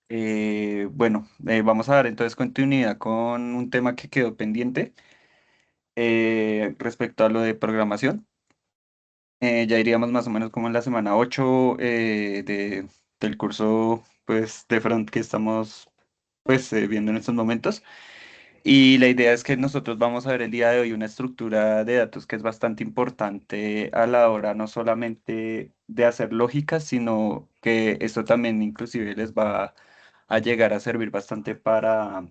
Vamos a dar entonces continuidad con un tema que quedó pendiente respecto a lo de programación. Ya iríamos más o menos como en la semana 8 del curso pues, de front que estamos viendo en estos momentos. Y la idea es que nosotros vamos a ver el día de hoy una estructura de datos que es bastante importante a la hora no solamente de hacer lógica, sino que esto también inclusive les va a llegar a servir bastante para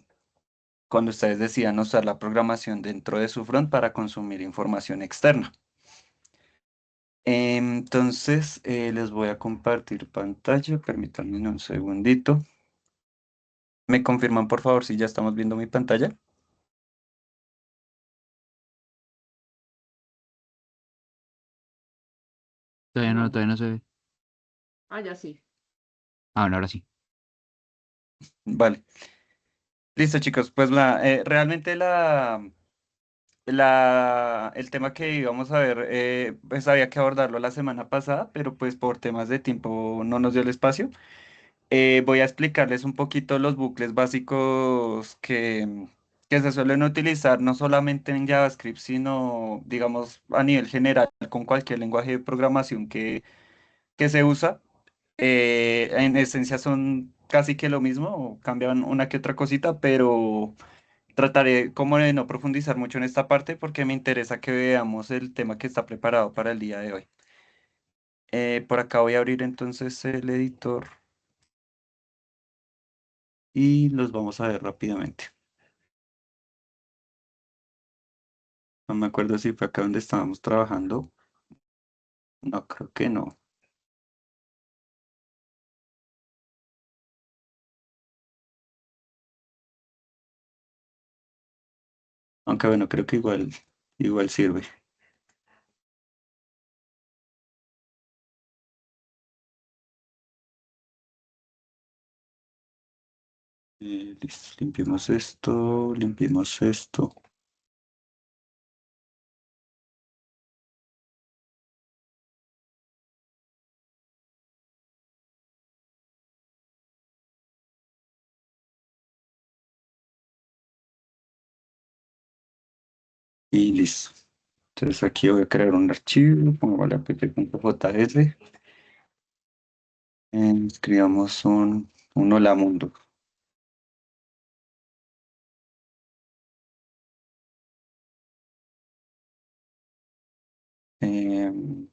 cuando ustedes decidan usar la programación dentro de su front para consumir información externa. Entonces, les voy a compartir pantalla. Permítanme un segundito. ¿Me confirman, por favor, si ya estamos viendo mi pantalla? Todavía no se ve. Ah, ya sí. Ah, bueno, ahora sí. Vale. Listo, chicos. Pues realmente el tema que íbamos a ver, pues había que abordarlo la semana pasada, pero pues por temas de tiempo no nos dio el espacio. Voy a explicarles un poquito los bucles básicos que se suelen utilizar no solamente en JavaScript, sino, digamos, a nivel general con cualquier lenguaje de programación que se usa. En esencia son casi que lo mismo, o cambian una que otra cosita, pero trataré como de no profundizar mucho en esta parte porque me interesa que veamos el tema que está preparado para el día de hoy. Por acá voy a abrir entonces el editor y los vamos a ver rápidamente. No me acuerdo si fue acá donde estábamos trabajando. No, creo que no. Aunque bueno, creo que igual sirve. Listo, limpiemos esto. Y listo. Entonces aquí voy a crear un archivo, pongo la app.js, escribamos un hola mundo. Em,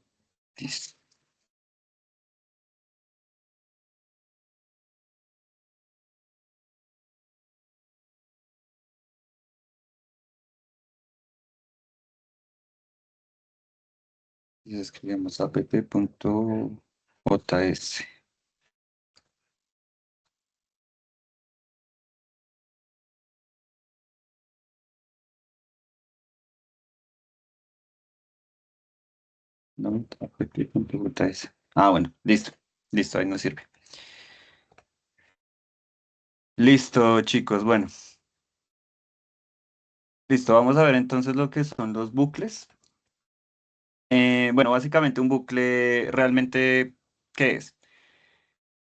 Listo. Y escribimos app.js. No, app.js. Ah, bueno, listo. Listo, ahí nos sirve. Listo, chicos. Bueno, listo. Vamos a ver entonces lo que son los bucles. Bueno, básicamente un bucle realmente, ¿qué es?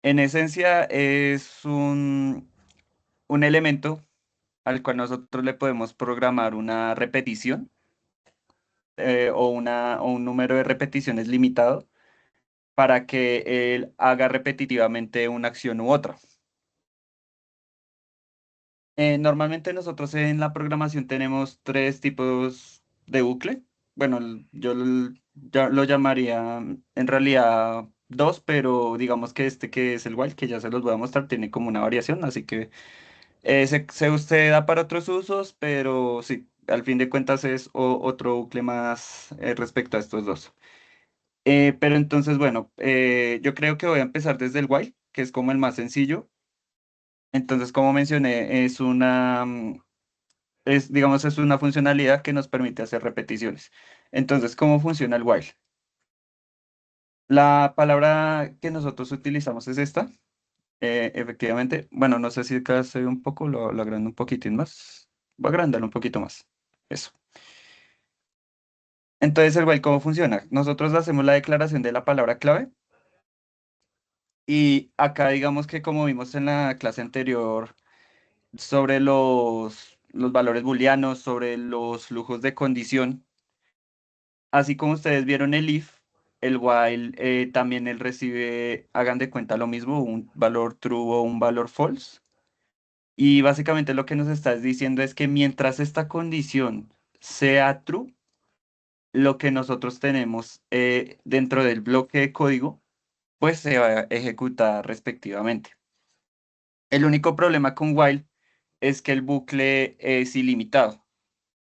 En esencia es un elemento al cual nosotros le podemos programar una repetición o un número de repeticiones limitado para que él haga repetitivamente una acción u otra. Normalmente nosotros en la programación tenemos tres tipos de bucle. Bueno, ya lo llamaría en realidad dos, pero digamos que este que es el while, que ya se los voy a mostrar, tiene como una variación, así que se usted da para otros usos, pero sí, al fin de cuentas es otro bucle más respecto a estos dos. Pero entonces, bueno, yo creo que voy a empezar desde el while, que es como el más sencillo. Entonces, como mencioné, digamos, es una funcionalidad que nos permite hacer repeticiones. Entonces, ¿cómo funciona el while? La palabra que nosotros utilizamos es esta, efectivamente. Bueno, no sé si acá se ve un poco, lo agrando un poquitín más. Voy a agrandarlo un poquito más. Eso. Entonces, el while, ¿cómo funciona? Nosotros hacemos la declaración de la palabra clave Y acá digamos que como vimos en la clase anterior sobre los valores booleanos, sobre los flujos de condición, así como ustedes vieron el if, el while también él recibe, hagan de cuenta lo mismo, un valor true o un valor false. Y básicamente lo que nos estás diciendo es que mientras esta condición sea true, lo que nosotros tenemos dentro del bloque de código, pues se va a ejecutar respectivamente. El único problema con while es que el bucle es ilimitado.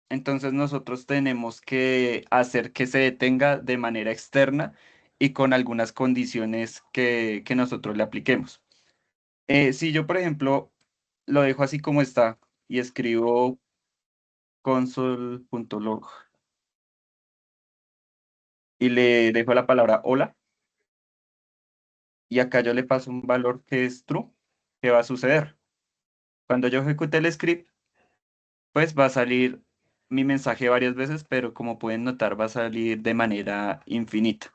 Entonces nosotros tenemos que hacer que se detenga de manera externa y con algunas condiciones que nosotros le apliquemos. Si yo, por ejemplo, lo dejo así como está y escribo console.log y le dejo la palabra hola y acá yo le paso un valor que es true, ¿qué va a suceder? Cuando yo ejecute el script, pues va a salir mi mensaje varias veces, pero como pueden notar va a salir de manera infinita.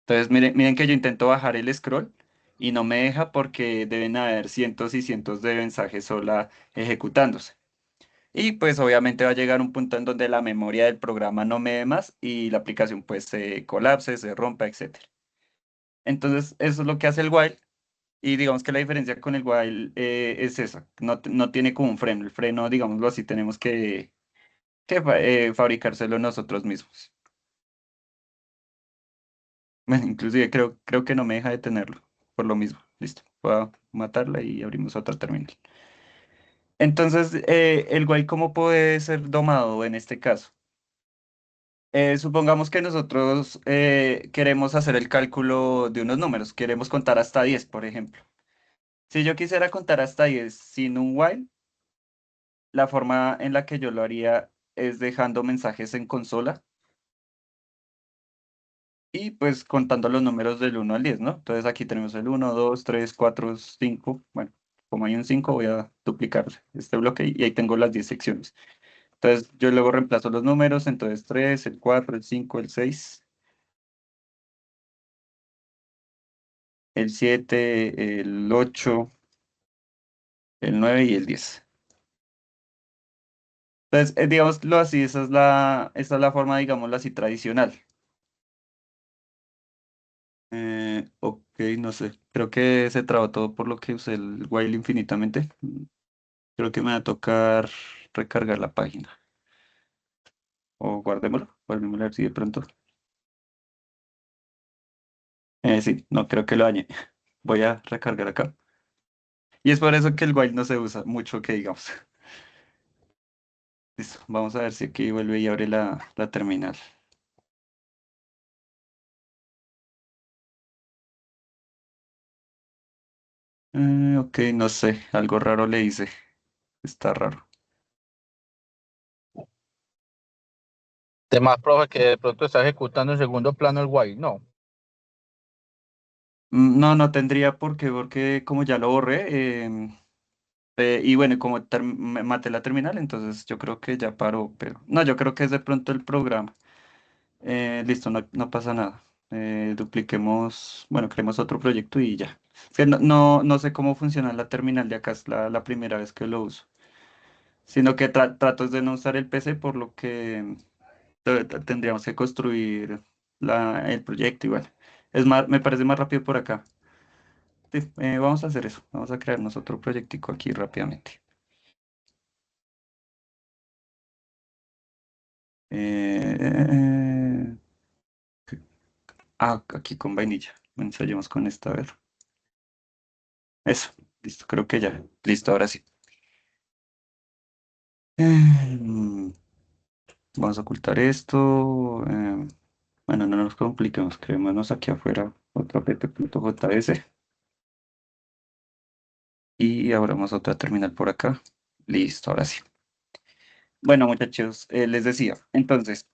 Entonces miren que yo intento bajar el scroll y no me deja porque deben haber cientos y cientos de mensajes sola ejecutándose. Y pues obviamente va a llegar un punto en donde la memoria del programa no me dé más y la aplicación pues se colapse, se rompa, etcétera. Entonces eso es lo que hace el while y digamos que la diferencia con el while es esa, no tiene como un freno. El freno, digámoslo así, tenemos que fabricárselo nosotros mismos. Bueno, inclusive creo que no me deja de tenerlo, por lo mismo. Listo, voy a matarla y abrimos otra terminal. Entonces, el while, ¿cómo puede ser domado en este caso? Supongamos que nosotros queremos hacer el cálculo de unos números, queremos contar hasta 10, por ejemplo. Si yo quisiera contar hasta 10 sin un while, la forma en la que yo lo haría es dejando mensajes en consola y pues contando los números del 1 al 10, ¿no? Entonces aquí tenemos el 1, 2, 3, 4, 5. Bueno, como hay un 5 voy a duplicar este bloque y ahí tengo las 10 secciones. Entonces yo luego reemplazo los números, entonces 3, el 4, el 5, el 6, el 7, el 8, el 9 y el 10. Entonces, digámoslo así, esa es la forma, digámoslo así, tradicional. Ok, no sé. Creo que se trabó todo por lo que usé el while infinitamente. Creo que me va a tocar recargar la página. O guardémoslo a ver si de pronto. Sí, no creo que lo dañe. Voy a recargar acá. Y es por eso que el while no se usa mucho, que digamos. Listo, vamos a ver si aquí vuelve y abre la terminal. Ok, no sé, algo raro le hice. Está raro. Temas, profe, que de pronto está ejecutando en segundo plano el while. No. No, no tendría por qué, porque como ya lo borré, y bueno, como me maté la terminal, entonces yo creo que ya paró, pero no, yo creo que es de pronto el programa. Listo, no pasa nada. Dupliquemos, bueno, creemos otro proyecto y ya. Es que no sé cómo funciona la terminal de acá, es la primera vez que lo uso. Sino que trato de no usar el PC, por lo que tendríamos que construir el proyecto y bueno. Es más, me parece más rápido por acá. Sí, vamos a hacer eso. Vamos a crearnos otro proyectico aquí rápidamente. Eh, aquí con vainilla. Ensayemos con esta, a ver. Eso, listo, creo que ya. Listo, ahora sí. Mm, Vamos a ocultar esto. Bueno, no nos compliquemos. Creémonos aquí afuera otro app.js y abramos otra terminal por acá. Listo, ahora sí. Bueno, muchachos, les decía, entonces,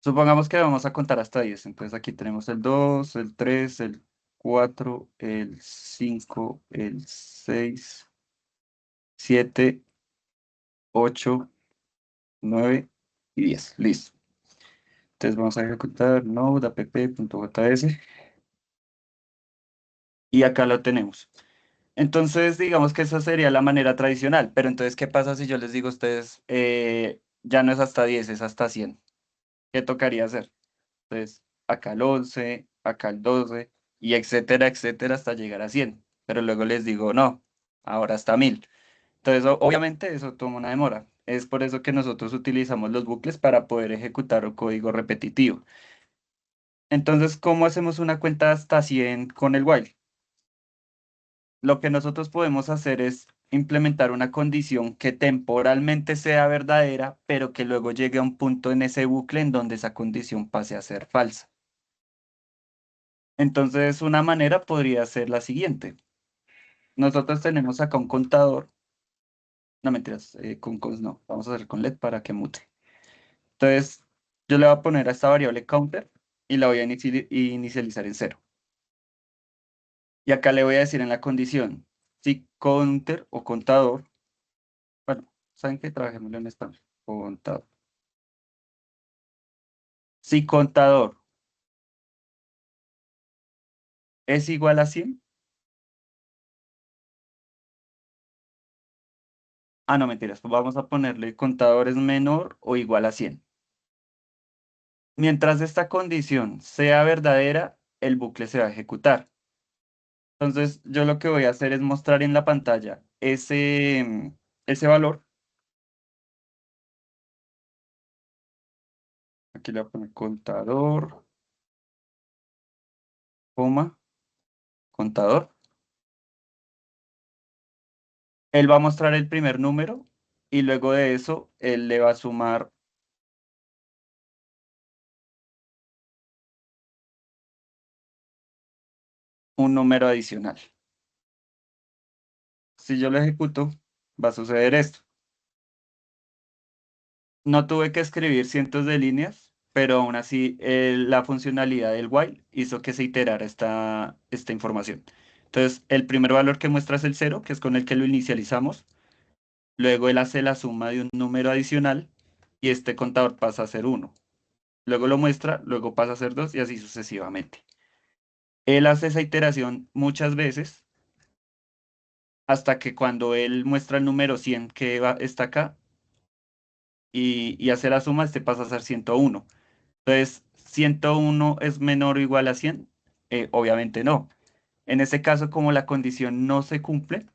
supongamos que vamos a contar hasta 10. Entonces aquí tenemos el 2, el 3, el 4, el 5, el 6, 7, 8, 9 y 10. Listo. Entonces vamos a ejecutar node app.js y acá lo tenemos. Entonces, digamos que esa sería la manera tradicional, pero entonces, ¿qué pasa si yo les digo a ustedes, ya no es hasta 10, es hasta 100? ¿Qué tocaría hacer? Entonces, acá el 11, acá el 12, y etcétera, etcétera, hasta llegar a 100. Pero luego les digo, no, ahora hasta 1000. Entonces, obviamente, eso toma una demora. Es por eso que nosotros utilizamos los bucles para poder ejecutar un código repetitivo. Entonces, ¿cómo hacemos una cuenta hasta 100 con el while? Lo que nosotros podemos hacer es implementar una condición que temporalmente sea verdadera, pero que luego llegue a un punto en ese bucle en donde esa condición pase a ser falsa. Entonces, una manera podría ser la siguiente. Nosotros tenemos acá un contador. No mentiras, con cons no. Vamos a hacer con LED para que mute. Entonces, yo le voy a poner a esta variable counter y la voy a inicializar en cero. Y acá le voy a decir en la condición, si counter o contador, bueno, ¿saben qué? Trabajémoslo en español. Contador. Si contador es igual a 100. Ah, no, mentiras. Pues vamos a ponerle contador es menor o igual a 100. Mientras esta condición sea verdadera, el bucle se va a ejecutar. Entonces, yo lo que voy a hacer es mostrar en la pantalla ese valor. Aquí le voy a poner contador, coma, contador. Él va a mostrar el primer número y luego de eso, él le va a sumar un número adicional. Si yo lo ejecuto, va a suceder esto. No tuve que escribir cientos de líneas, pero aún así la funcionalidad del while hizo que se iterara esta información. Entonces, el primer valor que muestra es el cero, que es con el que lo inicializamos. Luego él hace la suma de un número adicional y este contador pasa a ser uno. Luego lo muestra, luego pasa a ser 2 y así sucesivamente. Él hace esa iteración muchas veces hasta que cuando él muestra el número 100 que está acá y hace la suma, este pasa a ser 101. Entonces, ¿101 es menor o igual a 100? Obviamente no. En ese caso, como la condición no se cumple,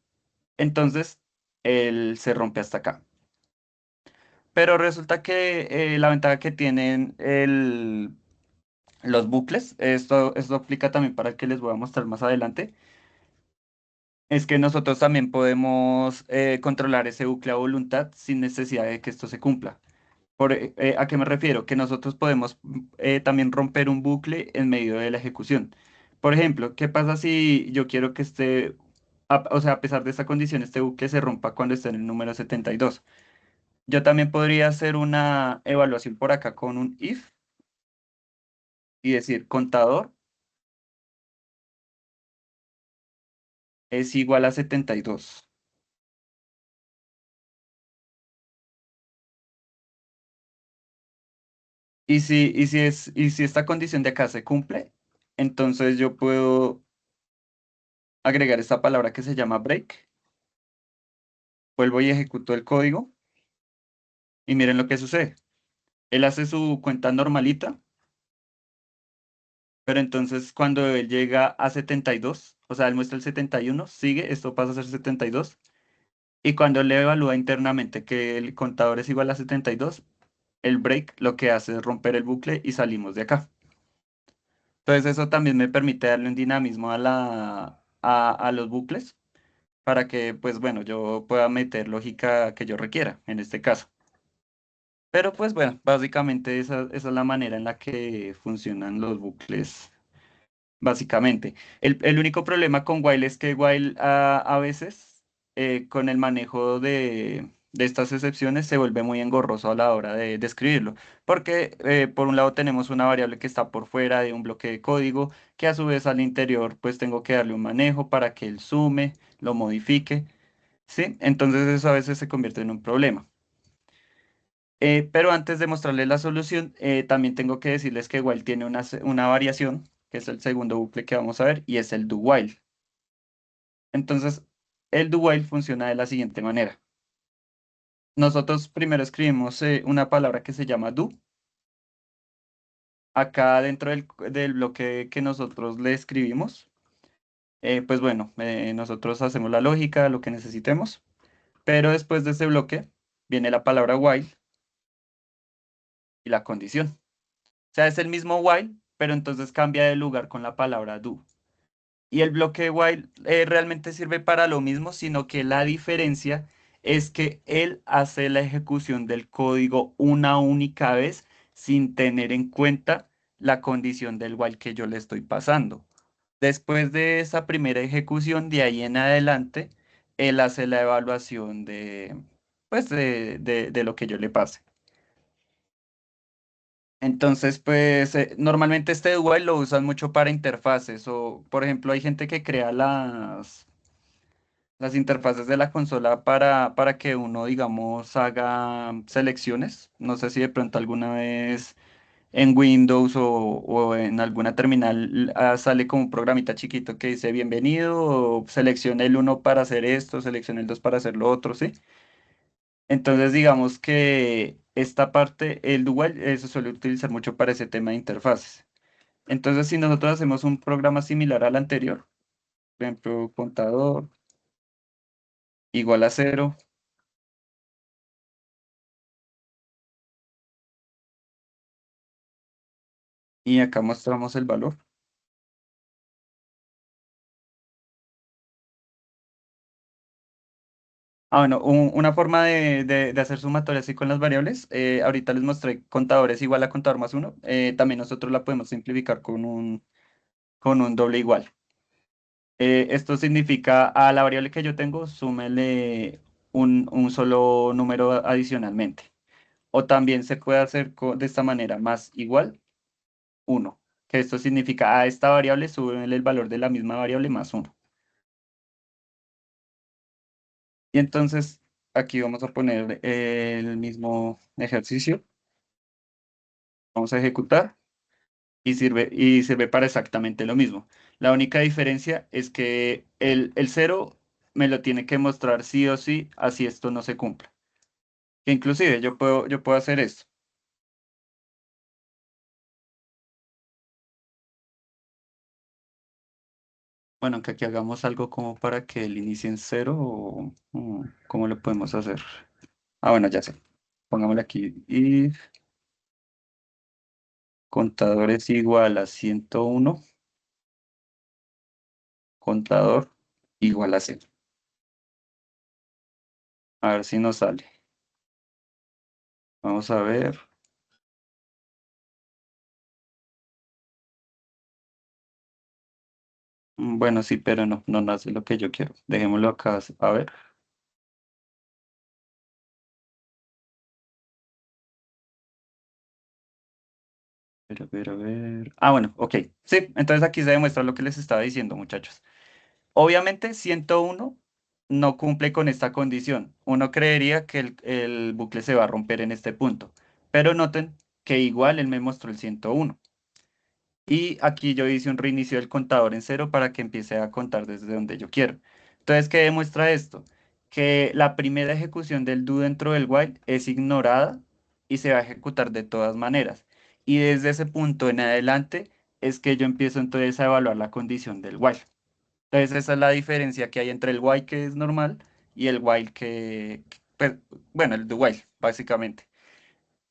entonces él se rompe hasta acá. Pero resulta que la ventaja que tienen los bucles, esto aplica también para el que les voy a mostrar más adelante, es que nosotros también podemos controlar ese bucle a voluntad sin necesidad de que esto se cumpla. ¿A qué me refiero? Que nosotros podemos también romper un bucle en medio de la ejecución. Por ejemplo, ¿qué pasa si yo quiero que o sea, a pesar de esta condición, este bucle se rompa cuando esté en el número 72? Yo también podría hacer una evaluación por acá con un if y decir contador es igual a 72. Y si esta condición de acá se cumple, entonces yo puedo agregar esta palabra que se llama break. Vuelvo y ejecuto el código y miren lo que sucede. Él hace su cuenta normalita, pero entonces cuando él llega a 72, o sea, él muestra el 71, sigue, esto pasa a ser 72, y cuando él le evalúa internamente que el contador es igual a 72, el break lo que hace es romper el bucle y salimos de acá. Entonces eso también me permite darle un dinamismo a los bucles para que, pues bueno, yo pueda meter lógica que yo requiera en este caso. Pero pues bueno, básicamente esa es la manera en la que funcionan los bucles, básicamente. El único problema con while es que while a veces con el manejo de estas excepciones se vuelve muy engorroso a la hora de escribirlo. Porque por un lado tenemos una variable que está por fuera de un bloque de código, que a su vez al interior pues tengo que darle un manejo para que él sume, lo modifique, ¿sí? Entonces eso a veces se convierte en un problema. Pero antes de mostrarles la solución, también tengo que decirles que while tiene una variación, que es el segundo bucle que vamos a ver, y es el do while. Entonces, el do while funciona de la siguiente manera. Nosotros primero escribimos una palabra que se llama do. Acá dentro del bloque que nosotros le escribimos, pues bueno, nosotros hacemos la lógica, lo que necesitemos, pero después de ese bloque viene la palabra while y la condición. O sea, es el mismo while, pero entonces cambia de lugar con la palabra do. Y el bloque while realmente sirve para lo mismo, sino que la diferencia es que él hace la ejecución del código una única vez sin tener en cuenta la condición del while que yo le estoy pasando. Después de esa primera ejecución, de ahí en adelante, él hace la evaluación pues, de lo que yo le pase. Entonces, pues normalmente este while lo usan mucho para interfaces o, por ejemplo, hay gente que crea las interfaces de la consola para que uno, digamos, haga selecciones. No sé si de pronto alguna vez en Windows o en alguna terminal sale como un programita chiquito que dice bienvenido, o seleccione el uno para hacer esto, seleccione el 2 para hacer lo otro, ¿sí? Entonces, digamos que esta parte, el Dual, se suele utilizar mucho para ese tema de interfaces. Entonces, si nosotros hacemos un programa similar al anterior, por ejemplo, contador igual a cero, y acá mostramos el valor. Ah, bueno, una forma de hacer sumatoria así con las variables, ahorita les mostré contador es igual a contador más uno, también nosotros la podemos simplificar con un doble igual. Esto significa a la variable que yo tengo, súmele un solo número adicionalmente. O también se puede hacer de esta manera, más igual uno, que esto significa a esta variable súmele el valor de la misma variable más uno. Y entonces aquí vamos a poner el mismo ejercicio. Vamos a ejecutar y sirve para exactamente lo mismo. La única diferencia es que el cero me lo tiene que mostrar sí o sí, así esto no se cumpla. Que inclusive yo puedo hacer esto. Bueno, que aquí hagamos algo como para que él inicie en cero o ¿cómo lo podemos hacer? Ah, bueno, ya sé. Pongámosle aquí. Y contador es igual a 101. Contador igual a cero. A ver si nos sale. Vamos a ver. Bueno, sí, pero no nace lo que yo quiero. Dejémoslo acá. A ver. A ver. Ah, bueno, ok. Sí, entonces aquí se demuestra lo que les estaba diciendo, muchachos. Obviamente, 101 no cumple con esta condición. Uno creería que el bucle se va a romper en este punto. Pero noten que igual él me mostró el 101. Y aquí yo hice un reinicio del contador en cero para que empiece a contar desde donde yo quiero. Entonces, ¿qué demuestra esto? Que la primera ejecución del do dentro del while es ignorada y se va a ejecutar de todas maneras. Y desde ese punto en adelante es que yo empiezo entonces a evaluar la condición del while. Entonces, esa es la diferencia que hay entre el while que es normal y el while pues, bueno, el do while, básicamente.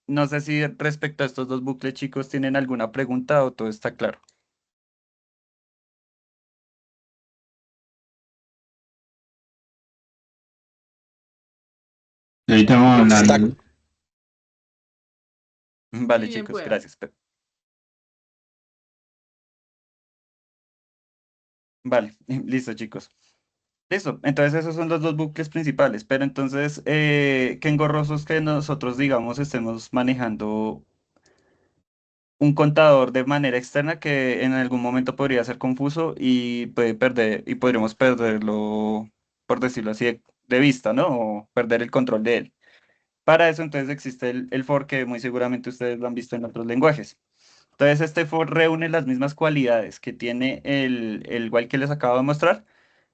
No sé si respecto a estos dos bucles, chicos, tienen alguna pregunta o todo está claro. Ahí estamos Está hablando. Sí, Vale, bien chicos, pueda. gracias. Vale, listo, chicos. Listo, entonces esos son los dos bucles principales, pero entonces, qué engorrosos que nosotros, digamos, estemos manejando un contador de manera externa que en algún momento podría ser confuso y puede perder, y podríamos perderlo, por decirlo así, de vista, ¿no? O perder el control de él. Para eso entonces existe el for que muy seguramente ustedes lo han visto en otros lenguajes. Entonces este for reúne las mismas cualidades que tiene el while que les acabo de mostrar,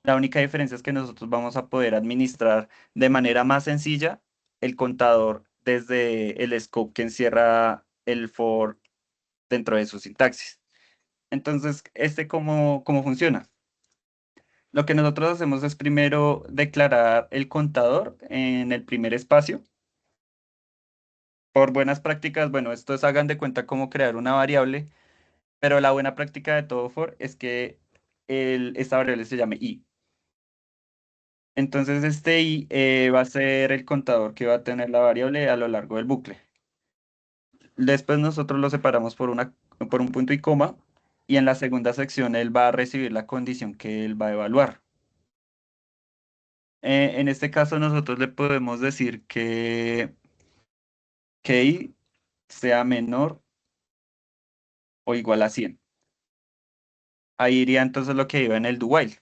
La única diferencia es que nosotros vamos a poder administrar de manera más sencilla el contador desde el scope que encierra el for dentro de su sintaxis. Entonces, ¿cómo funciona? Lo que nosotros hacemos es primero declarar el contador en el primer espacio. Por buenas prácticas, bueno, esto es hagan de cuenta cómo crear una variable, pero la buena práctica de todo for es que esta variable se llame i. Entonces este i va a ser el contador que va a tener la variable a lo largo del bucle. Después nosotros lo separamos por un punto y coma, y en la segunda sección él va a recibir la condición que él va a evaluar. En este caso nosotros le podemos decir que i sea menor o igual a 100. Ahí iría entonces lo que iba en el do while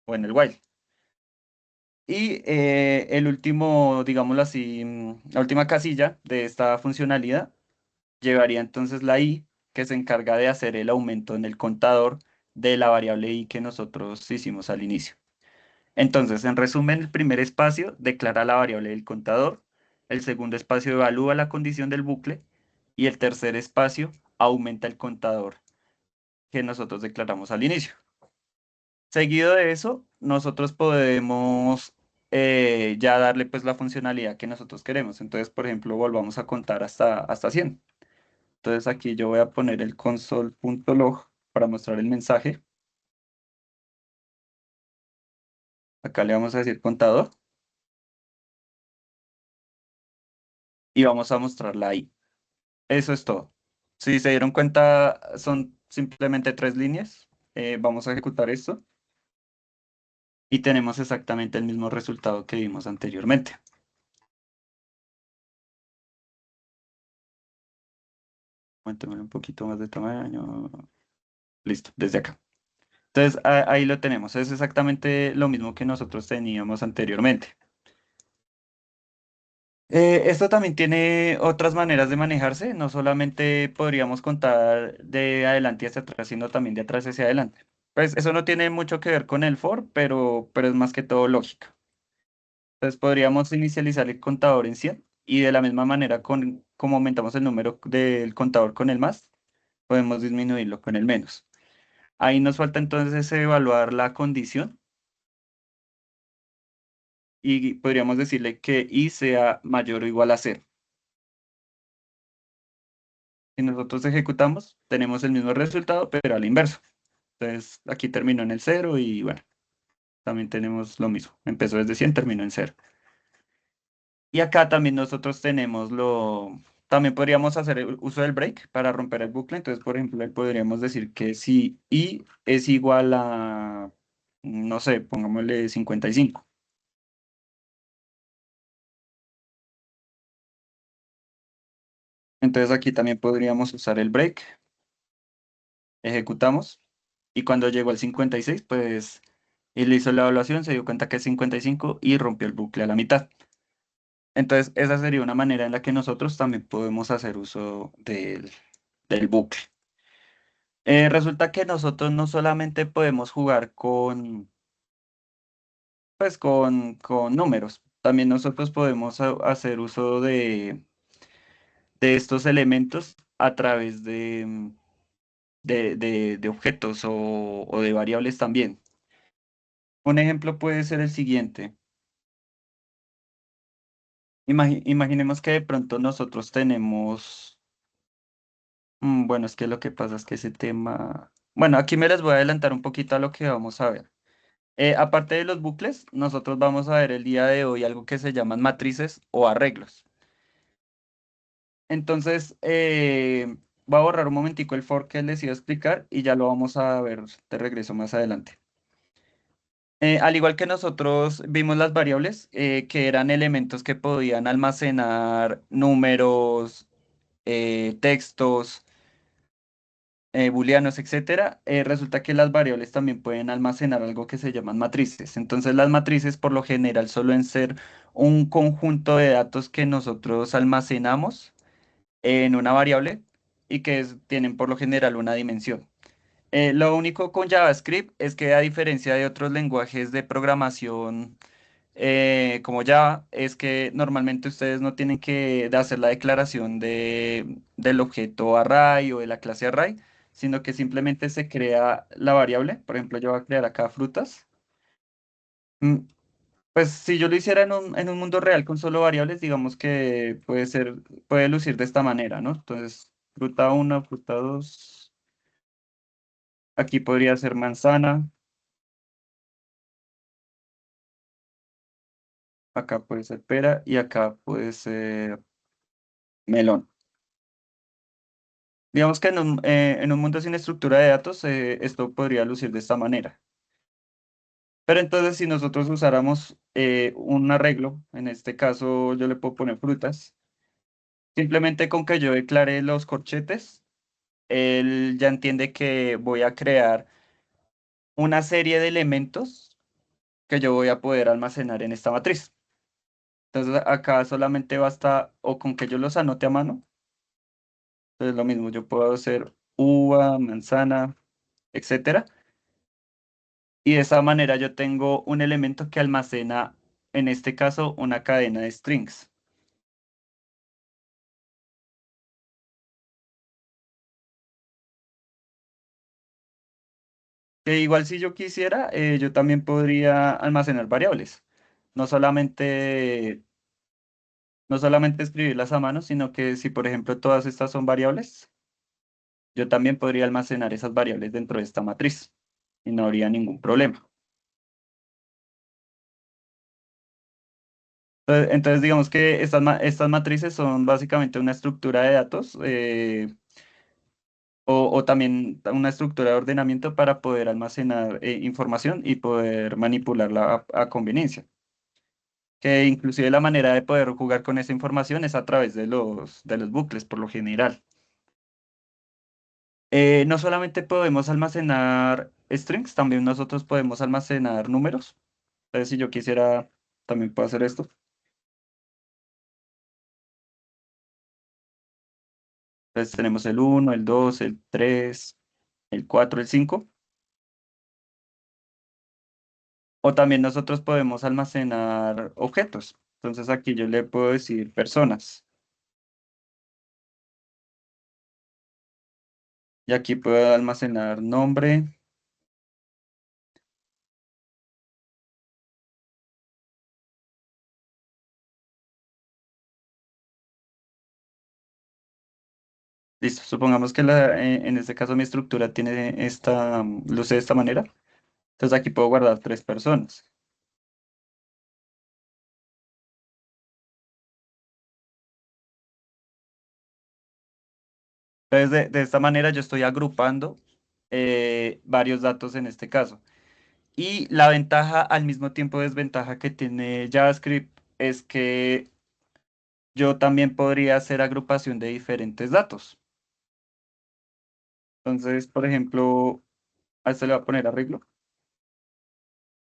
o en el while. Y el último, digámoslo así, la última casilla de esta funcionalidad llevaría entonces la i, que se encarga de hacer el aumento en el contador de la variable i que nosotros hicimos al inicio. Entonces, en resumen, el primer espacio declara la variable del contador, el segundo espacio evalúa la condición del bucle y el tercer espacio aumenta el contador que nosotros declaramos al inicio. Seguido de eso, nosotros podemos ya darle pues la funcionalidad que nosotros queremos. Entonces, por ejemplo, volvamos a contar hasta 100. Entonces aquí yo voy a poner el console.log para mostrar el mensaje. Acá le vamos a decir contador y vamos a mostrarla ahí. Eso es todo. Si se dieron cuenta, son simplemente 3 líneas. Vamos a ejecutar esto y tenemos exactamente el mismo resultado que vimos anteriormente. Cuéntame un poquito más de tamaño. Listo, desde acá. Entonces ahí lo tenemos. Es exactamente lo mismo que nosotros teníamos anteriormente. Esto también tiene otras maneras de manejarse. No solamente podríamos contar de adelante hacia atrás, sino también de atrás hacia adelante. Pues eso no tiene mucho que ver con el for, pero es más que todo lógica. Entonces podríamos inicializar el contador en 100 y de la misma manera como aumentamos el número del contador con el más, podemos disminuirlo con el menos. Ahí nos falta entonces evaluar la condición y podríamos decirle que i sea mayor o igual a 0. Si nosotros ejecutamos, tenemos el mismo resultado, pero a la inversa. Entonces aquí terminó en el 0 y bueno, también tenemos lo mismo. Empezó desde 100, terminó en 0. Y acá también nosotros tenemos también podríamos hacer el uso del break para romper el bucle. Entonces, por ejemplo, le podríamos decir que si i es igual a, no sé, pongámosle 55. Entonces aquí también podríamos usar el break, ejecutamos y cuando llegó al 56, pues él hizo la evaluación, se dio cuenta que es 55 y rompió el bucle a la mitad. Entonces, esa sería una manera en la que nosotros también podemos hacer uso del bucle. Resulta que nosotros no solamente podemos jugar pues con números, también nosotros podemos hacer uso de estos elementos a través de objetos o de variables también. Un ejemplo puede ser el siguiente. Imaginemos que de pronto nosotros tenemos, bueno, es que lo que pasa es que ese tema, bueno, aquí me les voy a adelantar un poquito a lo que vamos a ver. Aparte de los bucles, nosotros vamos a ver el día de hoy algo que se llaman matrices o arreglos. Entonces, voy a borrar un momentico el for que les iba a explicar y ya lo vamos a ver de regreso más adelante. Al igual que nosotros vimos las variables, que eran elementos que podían almacenar números, textos, booleanos, etcétera, resulta que las variables también pueden almacenar algo que se llaman matrices. Entonces, las matrices por lo general suelen ser un conjunto de datos que nosotros almacenamos en una variable y que tienen por lo general una dimensión. Lo único con JavaScript es que a diferencia de otros lenguajes de programación como Java, es que normalmente ustedes no tienen que hacer la declaración del objeto array o de la clase array, sino que simplemente se crea la variable. Por ejemplo, yo voy a crear acá frutas. Mm, Pues si yo lo hiciera en un mundo real con solo variables, digamos que puede lucir de esta manera, ¿no? Entonces, fruta uno, fruta 2. Aquí podría ser manzana, acá puede ser pera y acá puede ser melón. Digamos que en un mundo sin estructura de datos, esto podría lucir de esta manera. Pero entonces, si nosotros usáramos un arreglo, en este caso yo le puedo poner frutas, simplemente con que yo declare los corchetes, él ya entiende que voy a crear una serie de elementos que yo voy a poder almacenar en esta matriz. Entonces, acá solamente basta o con que yo los anote a mano. Entonces, lo mismo, yo puedo hacer uva, manzana, etcétera. Y de esa manera yo tengo un elemento que almacena, en este caso, una cadena de strings. Que igual si yo quisiera, yo también podría almacenar variables. No solamente, no solamente escribirlas a mano, sino que si, por ejemplo, todas estas son variables, yo también podría almacenar esas variables dentro de esta matriz y no habría ningún problema. Entonces, digamos que estas matrices son básicamente una estructura de datos o también una estructura de ordenamiento para poder almacenar información y poder manipularla a conveniencia. Que inclusive la manera de poder jugar con esa información es a través de los bucles, por lo general. No solamente podemos almacenar strings, también nosotros podemos almacenar números. Entonces, si yo quisiera, también puedo hacer esto. Entonces, tenemos el uno, el 2, el 3, el 4, el 5. O también nosotros podemos almacenar objetos. Entonces, aquí yo le puedo decir personas. Y aquí puedo almacenar nombre, listo. Supongamos que en este caso mi estructura tiene luce de esta manera. Entonces aquí puedo guardar tres personas. Entonces de esta manera yo estoy agrupando varios datos en este caso. Y la ventaja al mismo tiempo desventaja que tiene JavaScript es que yo también podría hacer agrupación de diferentes datos. Entonces, por ejemplo, a este le voy a poner arreglo.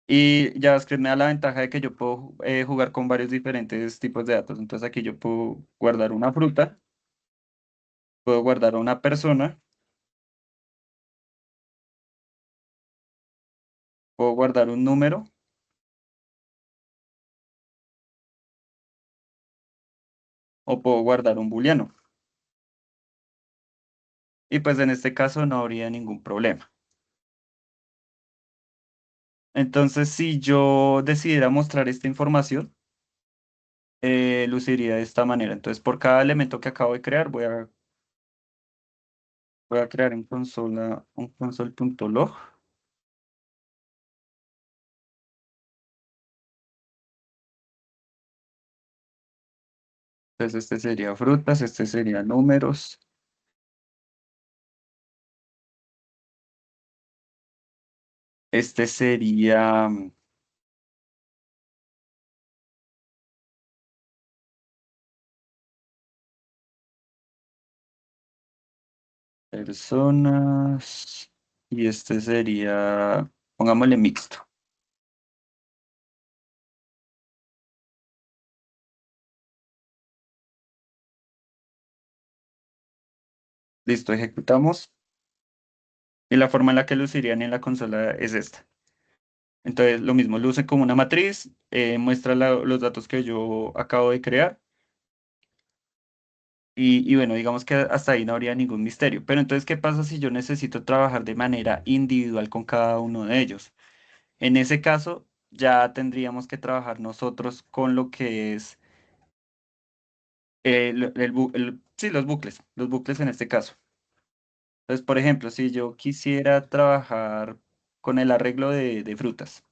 Y JavaScript me da la ventaja de que yo puedo jugar con varios diferentes tipos de datos. Entonces aquí yo puedo guardar una fruta, puedo guardar a una persona, puedo guardar un número o puedo guardar un booleano. Y pues en este caso no habría ningún problema. Entonces si yo decidiera mostrar esta información, luciría de esta manera. Entonces por cada elemento que acabo de crear voy a crear en consola un console.log. Entonces este sería frutas, este sería números, este sería personas y este sería, pongámosle mixto. Listo, ejecutamos. Y la forma en la que lucirían en la consola es esta. Entonces, lo mismo, luce como una matriz, muestra los datos que yo acabo de crear. Y bueno, digamos que hasta ahí no habría ningún misterio. Pero entonces, ¿qué pasa si yo necesito trabajar de manera individual con cada uno de ellos? En ese caso, ya tendríamos que trabajar nosotros con lo que es sí, los bucles en este caso. Entonces, por ejemplo, si yo quisiera trabajar con el arreglo de frutas,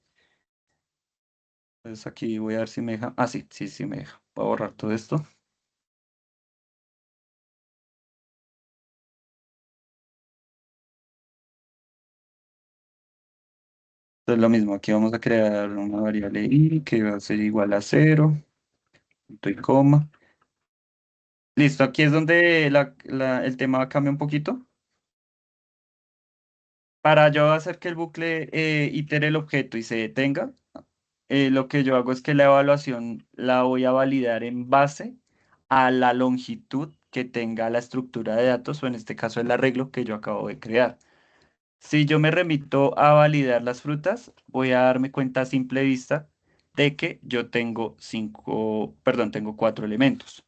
entonces aquí voy a ver si me deja. Ah, sí, sí, sí me deja. Voy a borrar todo esto. Entonces, lo mismo, aquí vamos a crear una variable i que va a ser igual a cero, punto y coma. Listo, aquí es donde el tema cambia un poquito. Para yo hacer que el bucle itere el objeto y se detenga, lo que yo hago es que la evaluación la voy a validar en base a la longitud que tenga la estructura de datos, o en este caso el arreglo que yo acabo de crear. Si yo me remito a validar las frutas, voy a darme cuenta a simple vista de que yo tengo tengo cuatro elementos.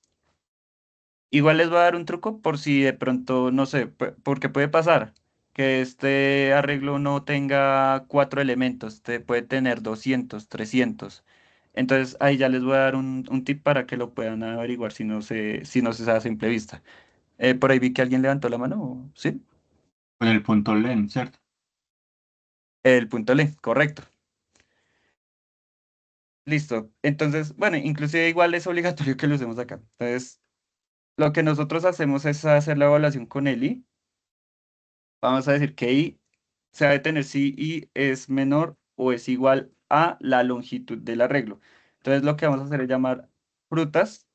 Igual les voy a dar un truco por si de pronto, no sé, porque puede pasar que este arreglo no tenga cuatro elementos, puede tener 200, 300. Entonces ahí ya les voy a dar un tip para que lo puedan averiguar si no se sabe a simple vista. Por ahí vi que alguien levantó la mano, ¿sí? Con el punto len, ¿cierto? El punto L, correcto. Listo. Entonces, bueno, inclusive igual es obligatorio que lo usemos acá. Entonces, lo que nosotros hacemos es hacer la evaluación con el i. Vamos a decir que i se va a detener si i es menor o es igual a la longitud del arreglo. Entonces, lo que vamos a hacer es llamar frutas.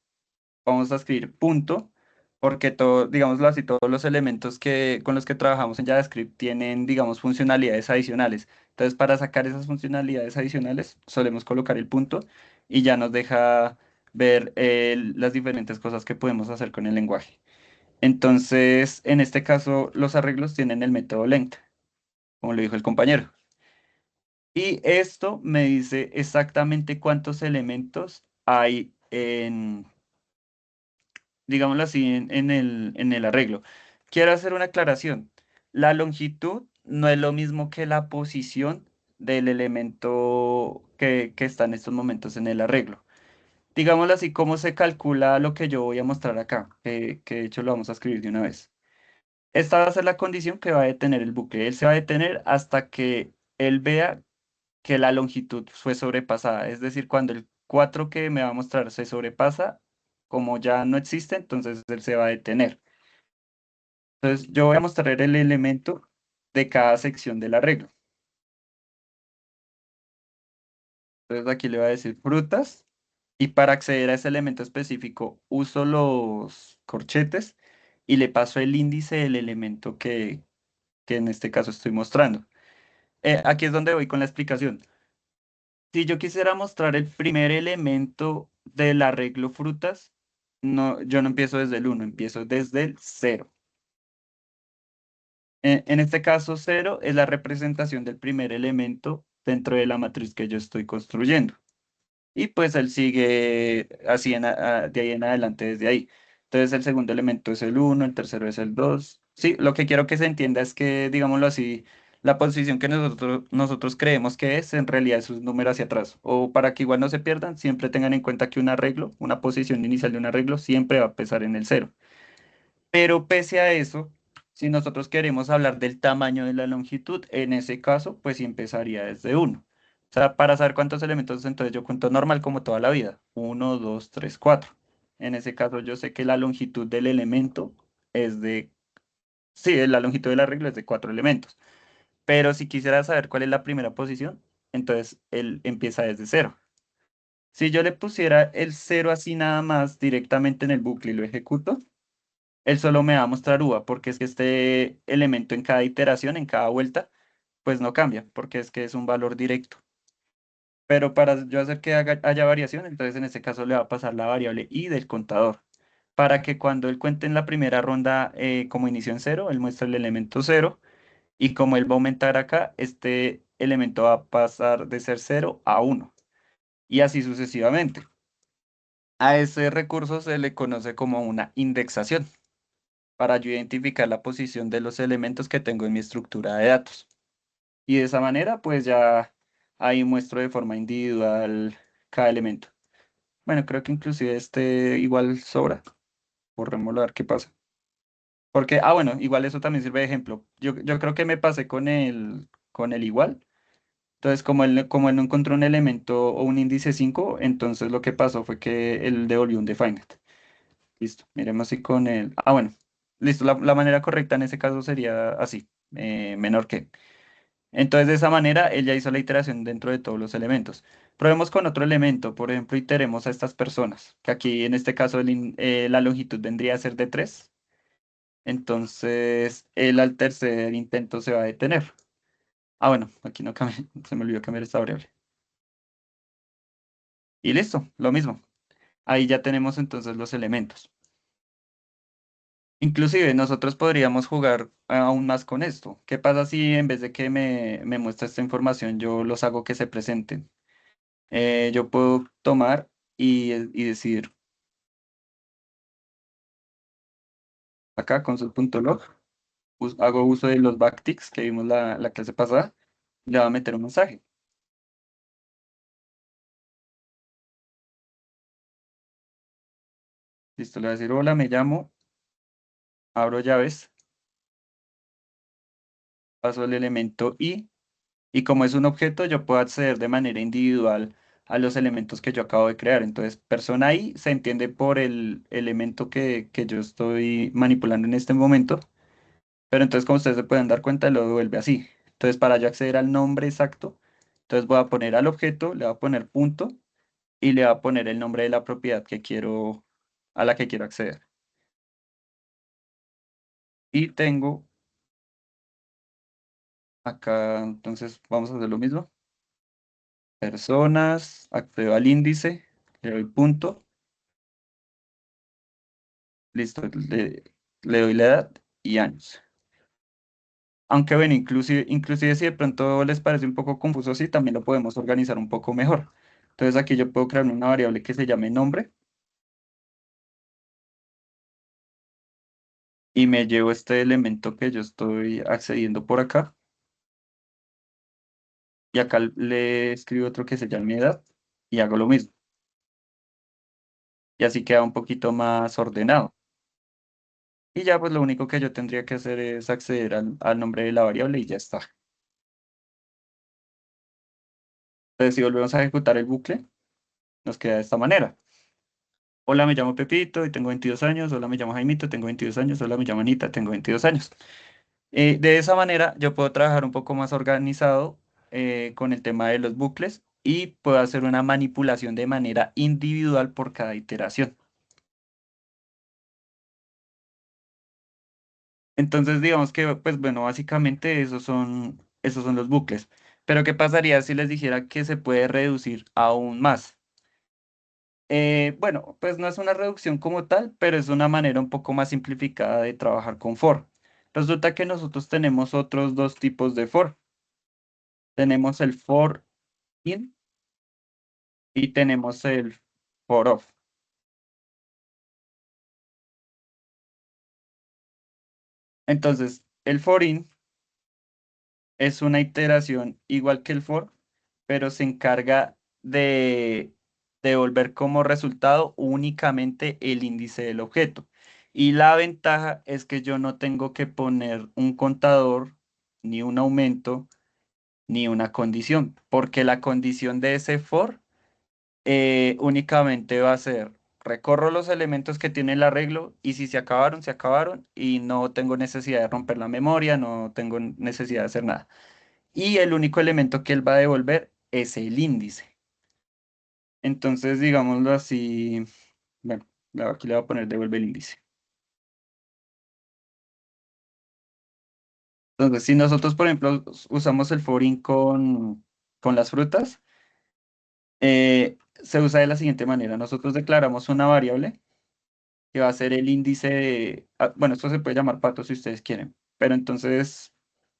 Vamos a escribir punto, porque todo, digámoslo así, todos los elementos con los que trabajamos en JavaScript tienen, digamos, funcionalidades adicionales. Entonces, para sacar esas funcionalidades adicionales, solemos colocar el punto y ya nos deja ver las diferentes cosas que podemos hacer con el lenguaje. Entonces, en este caso, los arreglos tienen el método length, como lo dijo el compañero. Y esto me dice exactamente cuántos elementos hay digámoslo así, en el arreglo. Quiero hacer una aclaración. La longitud no es lo mismo que la posición del elemento que está en estos momentos en el arreglo. Digámoslo así, ¿cómo se calcula lo que yo voy a mostrar acá? Que de hecho lo vamos a escribir de una vez. Esta va a ser la condición que va a detener el bucle. Él se va a detener hasta que él vea que la longitud fue sobrepasada. Es decir, cuando el 4 que me va a mostrar se sobrepasa, como ya no existe, entonces él se va a detener. Entonces yo voy a mostrar el elemento de cada sección del arreglo. Entonces aquí le voy a decir frutas y para acceder a ese elemento específico uso los corchetes y le paso el índice del elemento que en este caso estoy mostrando. Aquí es donde voy con la explicación. Si yo quisiera mostrar el primer elemento del arreglo frutas, no, yo no empiezo desde el uno, empiezo desde el cero. En este caso, cero es la representación del primer elemento dentro de la matriz que yo estoy construyendo. Y pues él sigue así de ahí en adelante desde ahí. Entonces el segundo elemento es el uno, el tercero es el 2. Sí, lo que quiero que se entienda es que, digámoslo así, la posición que nosotros creemos que es, en realidad es un número hacia atrás. O para que igual no se pierdan, siempre tengan en cuenta que un arreglo, una posición inicial de un arreglo, siempre va a pesar en el cero. Pero pese a eso, si nosotros queremos hablar del tamaño de la longitud, en ese caso, pues sí empezaría desde uno. O sea, para saber cuántos elementos, entonces yo cuento normal como toda la vida. Uno, 2, 3, 4. En ese caso, yo sé que la longitud del elemento es de... Sí, la longitud del arreglo es de cuatro elementos. Pero si quisiera saber cuál es la primera posición, entonces él empieza desde cero. Si yo le pusiera el cero así nada más directamente en el bucle y lo ejecuto, él solo me va a mostrar uva, porque es que este elemento en cada iteración, en cada vuelta, pues no cambia, porque es que es un valor directo. Pero para yo hacer que haya variación, entonces en este caso le va a pasar la variable i del contador, para que cuando él cuente en la primera ronda como inicio en cero, él muestre el elemento cero, Y como él va a aumentar acá, este elemento va a pasar de ser 0 a 1 y así sucesivamente. A ese recurso se le conoce como una indexación para yo identificar la posición de los elementos que tengo en mi estructura de datos. Y de esa manera, pues ya ahí muestro de forma individual cada elemento. Bueno, creo que inclusive este igual sobra. Borrémoslo a ver qué pasa. Porque, bueno, igual eso también sirve de ejemplo. Yo creo que me pasé con el igual. Entonces, como él no encontró un elemento o un índice 5, entonces lo que pasó fue que él devolvió un defined. Listo, miremos si con el... bueno, listo, la manera correcta en ese caso sería así, menor que. Entonces, de esa manera, él ya hizo la iteración dentro de todos los elementos. Probemos con otro elemento, por ejemplo, iteremos a estas personas, que aquí en este caso la longitud vendría a ser de 3. Entonces, él al tercer intento se va a detener. Bueno, aquí no cambié, se me olvidó cambiar esta variable. Y listo, lo mismo. Ahí ya tenemos entonces los elementos. Inclusive nosotros podríamos jugar aún más con esto. ¿Qué pasa si en vez de que me muestre esta información, yo los hago que se presenten? Yo puedo tomar y decir acá console.log, hago uso de los backticks que vimos la clase pasada, le va a meter un mensaje. Listo, le voy a decir hola, me llamo, abro llaves, paso el elemento y como es un objeto, yo puedo acceder de manera individual a los elementos que yo acabo de crear. Entonces, persona I se entiende por el elemento que yo estoy manipulando en este momento, pero entonces, como ustedes se pueden dar cuenta, lo devuelve así. Entonces, para yo acceder al nombre exacto, entonces voy a poner al objeto, le voy a poner punto y le voy a poner el nombre de la propiedad a la que quiero acceder. Y tengo acá, entonces vamos a hacer lo mismo. Personas, accedo al índice, le doy punto, listo, le doy la edad y años. Aunque bueno, inclusive si de pronto les parece un poco confuso así, también lo podemos organizar un poco mejor. Entonces aquí yo puedo crear una variable que se llame nombre y me llevo este elemento que yo estoy accediendo por acá y acá le escribo otro que se llame edad y hago lo mismo. Y así queda un poquito más ordenado. Y ya pues lo único que yo tendría que hacer es acceder al nombre de la variable y ya está. Entonces si volvemos a ejecutar el bucle, nos queda de esta manera. Hola, me llamo Pepito y tengo 22 años. Hola, me llamo Jaimito, tengo 22 años. Hola, me llamo Anita, tengo 22 años. De esa manera yo puedo trabajar un poco más organizado con el tema de los bucles y puedo hacer una manipulación de manera individual por cada iteración. Entonces, digamos que, pues bueno, básicamente esos son los bucles. Pero, ¿qué pasaría si les dijera que se puede reducir aún más? Bueno, pues no es una reducción como tal, pero es una manera un poco más simplificada de trabajar con for. Resulta que nosotros tenemos otros dos tipos de for. Tenemos el for in y tenemos el for of. Entonces, el for in es una iteración igual que el for, pero se encarga de devolver como resultado únicamente el índice del objeto. Y la ventaja es que yo no tengo que poner un contador, ni un aumento, ni una condición, porque la condición de ese for únicamente va a ser, recorro los elementos que tiene el arreglo y si se acabaron, se acabaron y no tengo necesidad de romper la memoria, no tengo necesidad de hacer nada. Y el único elemento que él va a devolver es el índice. Entonces, digámoslo así, bueno, aquí le voy a poner devuelve el índice. Entonces, si nosotros, por ejemplo, usamos el for in con las frutas, se usa de la siguiente manera. Nosotros declaramos una variable que va a ser el índice bueno, esto se puede llamar pato si ustedes quieren, pero entonces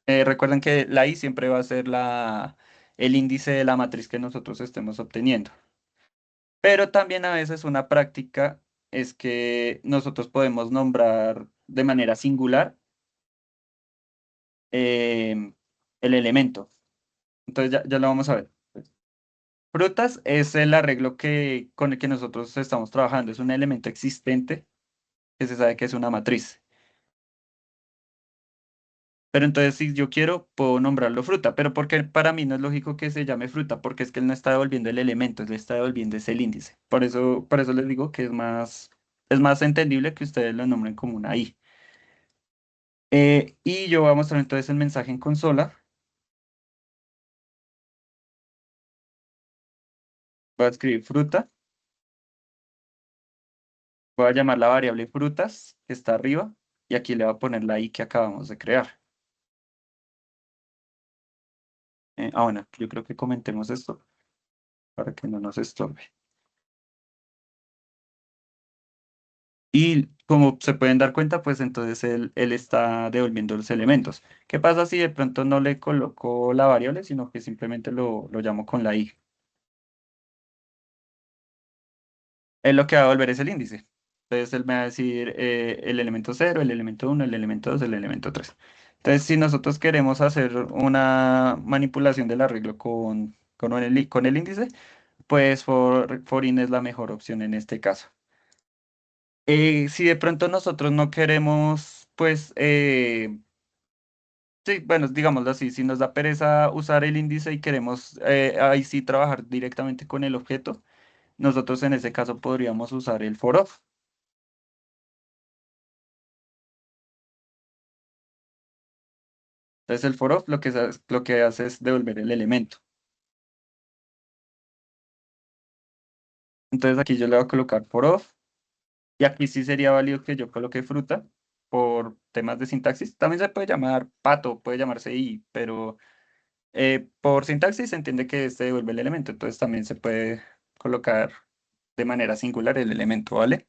Recuerden que la i siempre va a ser el índice de la matriz que nosotros estemos obteniendo. Pero también a veces una práctica es que nosotros podemos nombrar de manera singular em, el elemento. Entonces ya lo vamos a ver. Frutas es el arreglo con el que nosotros estamos trabajando. Es un elemento existente que se sabe que es una matriz. Pero entonces si yo quiero, puedo nombrarlo fruta. Pero porque para mí no es lógico que se llame fruta, porque es que él no está devolviendo el elemento, él le está devolviendo es el índice. Por eso les digo que es más entendible que ustedes lo nombren como una i. Y yo voy a mostrar entonces el mensaje en consola. Voy a escribir fruta. Voy a llamar la variable frutas, que está arriba. Y aquí le voy a poner la i que acabamos de crear. Bueno, yo creo que comentemos esto para que no nos estorbe. Y como se pueden dar cuenta, pues entonces él está devolviendo los elementos. ¿Qué pasa si de pronto no le coloco la variable, sino que simplemente lo llamo con la i? Él lo que va a devolver es el índice. Entonces él me va a decir el elemento 0, el elemento 1, el elemento 2, el elemento 3. Entonces, si nosotros queremos hacer una manipulación del arreglo con el índice, pues for in es la mejor opción en este caso. Si de pronto nosotros no queremos, pues, sí, bueno, digámoslo así, si nos da pereza usar el índice y queremos ahí sí trabajar directamente con el objeto, nosotros en ese caso podríamos usar el for of. Entonces el for of lo que hace es devolver el elemento. Entonces aquí yo le voy a colocar for of y aquí sí sería válido que yo coloque fruta por temas de sintaxis. También se puede llamar pato, puede llamarse i, pero por sintaxis se entiende que este devuelve el elemento, entonces también se puede colocar de manera singular el elemento, ¿vale?